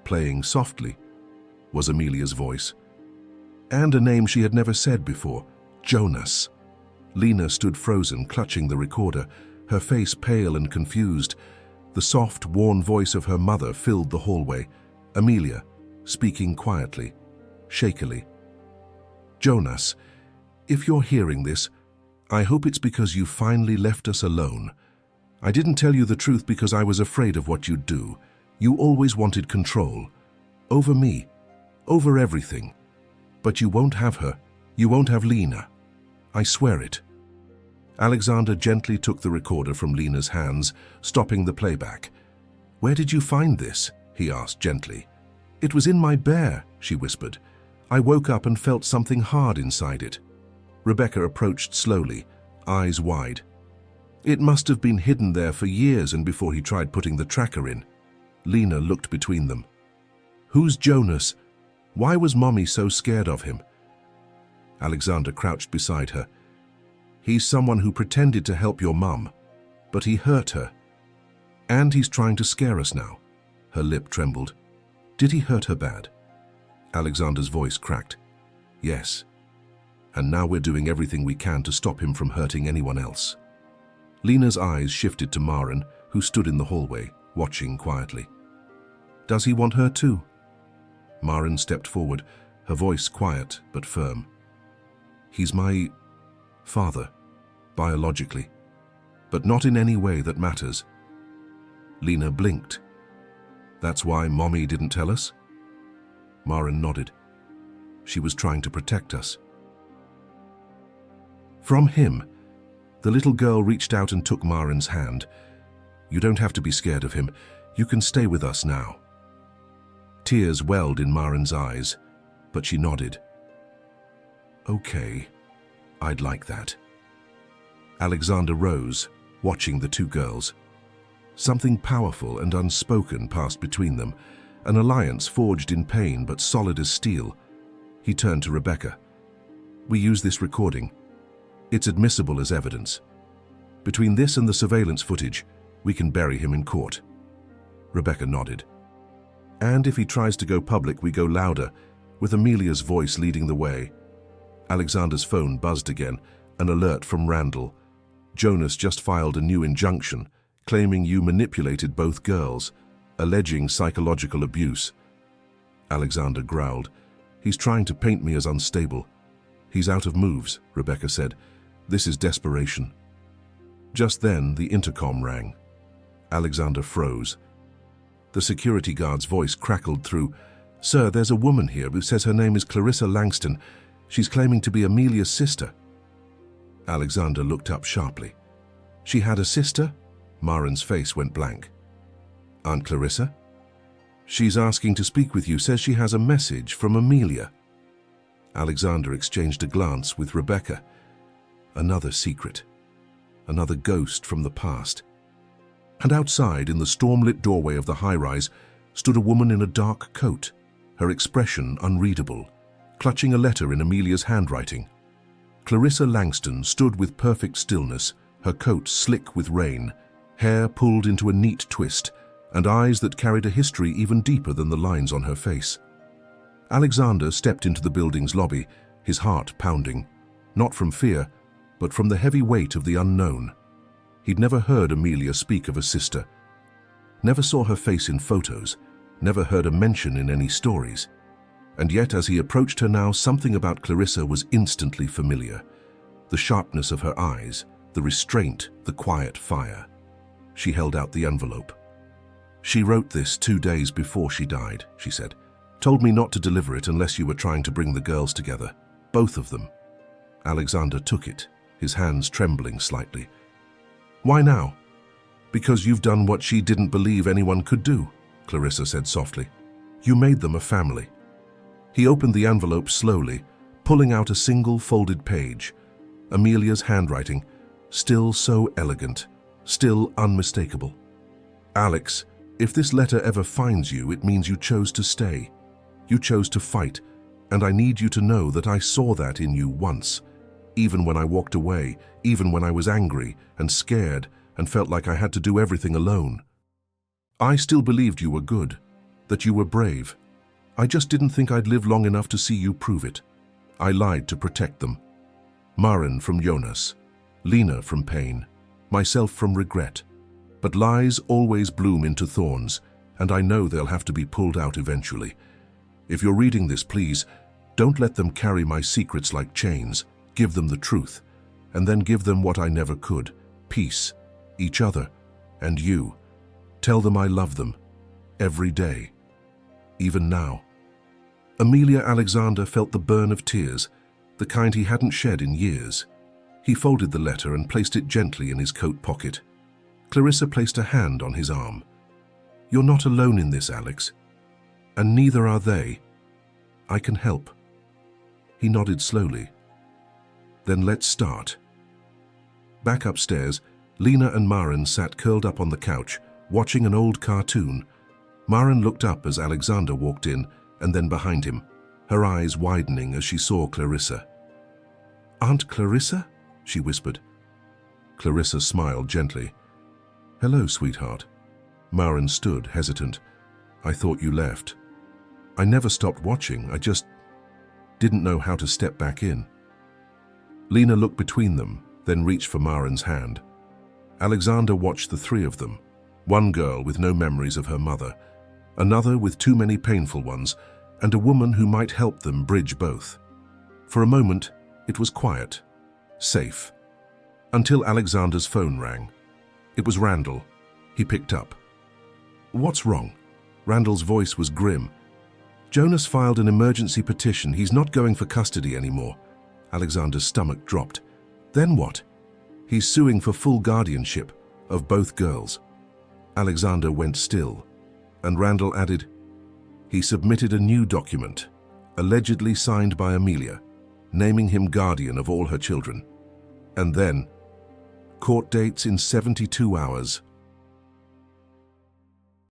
playing softly, was Amelia's voice. And a name she had never said before, Jonas. Lena stood frozen, clutching the recorder, her face pale and confused. The soft, worn voice of her mother filled the hallway. Amelia, speaking quietly, shakily. "Jonas, if you're hearing this, I hope it's because you finally left us alone. I didn't tell you the truth because I was afraid of what you'd do. You always wanted control. Over me. Over everything. But you won't have her. You won't have Lena. I swear it." Alexander gently took the recorder from Lena's hands, stopping the playback. "Where did you find this?" he asked gently. "It was in my bear," she whispered. "I woke up and felt something hard inside it." Rebecca approached slowly, eyes wide. "It must have been hidden there for years and before he tried putting the tracker in." Lena looked between them. "Who's Jonas? Why was Mommy so scared of him?" Alexander crouched beside her. "He's someone who pretended to help your mum, but he hurt her. And he's trying to scare us now." Her lip trembled. "Did he hurt her bad?" Alexander's voice cracked. "Yes. And now we're doing everything we can to stop him from hurting anyone else." Lena's eyes shifted to Maren, who stood in the hallway, watching quietly. "Does he want her too?" Maren stepped forward, her voice quiet but firm. "He's my father, biologically, but not in any way that matters." Lena blinked. "That's why Mommy didn't tell us?" Maren nodded. "She was trying to protect us." From him, the little girl reached out and took Maren's hand. "You don't have to be scared of him. You can stay with us now." Tears welled in Maren's eyes, but she nodded. "Okay, I'd like that." Alexander rose, watching the two girls. Something powerful and unspoken passed between them, an alliance forged in pain but solid as steel. He turned to Rebecca. "We use this recording. It's admissible as evidence. Between this and the surveillance footage, we can bury him in court." Rebecca nodded. "And if he tries to go public, we go louder, with Amelia's voice leading the way." Alexander's phone buzzed again, an alert from Randall. "Jonas just filed a new injunction, claiming you manipulated both girls, alleging psychological abuse." Alexander growled. "He's trying to paint me as unstable." "He's out of moves," Rebecca said. This is desperation. Just then, the intercom rang. Alexander froze. The security guard's voice crackled through. "Sir, there's a woman here who says her name is Clarissa Langston. She's claiming to be Amelia's sister." Alexander looked up sharply. "She had a sister?" Marin's face went blank. "Aunt Clarissa?" "She's asking to speak with you, says she has a message from Amelia." Alexander exchanged a glance with Rebecca. Another secret. Another ghost from the past. And outside, in the storm-lit doorway of the high-rise, stood a woman in a dark coat, her expression unreadable, clutching a letter in Amelia's handwriting. Clarissa Langston stood with perfect stillness, her coat slick with rain, hair pulled into a neat twist, and eyes that carried a history even deeper than the lines on her face. Alexander stepped into the building's lobby, his heart pounding, not from fear, but from the heavy weight of the unknown. He'd never heard Amelia speak of a sister, never saw her face in photos, never heard a mention in any stories. And yet, as he approached her now, something about Clarissa was instantly familiar. The sharpness of her eyes, the restraint, the quiet fire. She held out the envelope. "She wrote this 2 days before she died," she said. "Told me not to deliver it unless you were trying to bring the girls together. Both of them." Alexander took it, his hands trembling slightly. "Why now?" "Because you've done what she didn't believe anyone could do," Clarissa said softly. "You made them a family." He opened the envelope slowly, pulling out a single folded page. Amelia's handwriting, still so elegant, still unmistakable. "Alex, if this letter ever finds you, it means you chose to stay. You chose to fight, and I need you to know that I saw that in you once. Even when I walked away, even when I was angry and scared and felt like I had to do everything alone. I still believed you were good, that you were brave. I just didn't think I'd live long enough to see you prove it. I lied to protect them. Marin from Jonas, Lena from pain, myself from regret. But lies always bloom into thorns, and I know they'll have to be pulled out eventually. If you're reading this, please, don't let them carry my secrets like chains. Give them the truth, and then give them what I never could, peace, each other, and you. Tell them I love them, every day, even now." Amelia Alexander felt the burn of tears, the kind he hadn't shed in years. He folded the letter and placed it gently in his coat pocket. Clarissa placed a hand on his arm. "You're not alone in this, Alex, and neither are they. I can help." He nodded slowly. "Then let's start." Back upstairs, Lena and Marin sat curled up on the couch, watching an old cartoon. Marin looked up as Alexander walked in, and then behind him, her eyes widening as she saw Clarissa. "Aunt Clarissa?" she whispered. Clarissa smiled gently. "Hello, sweetheart." Marin stood, hesitant. "I thought you left." "I never stopped watching, I just didn't know how to step back in." Lena looked between them, then reached for Marin's hand. Alexander watched the three of them, one girl with no memories of her mother, another with too many painful ones, and a woman who might help them bridge both. For a moment, it was quiet, safe, until Alexander's phone rang. It was Randall. He picked up. "What's wrong?" Randall's voice was grim. "Jonas filed an emergency petition. He's not going for custody anymore." Alexander's stomach dropped. "Then what?" "He's suing for full guardianship of both girls." Alexander went still, and Randall added, "He submitted a new document, allegedly signed by Amelia, naming him guardian of all her children. And then, court dates in 72 hours,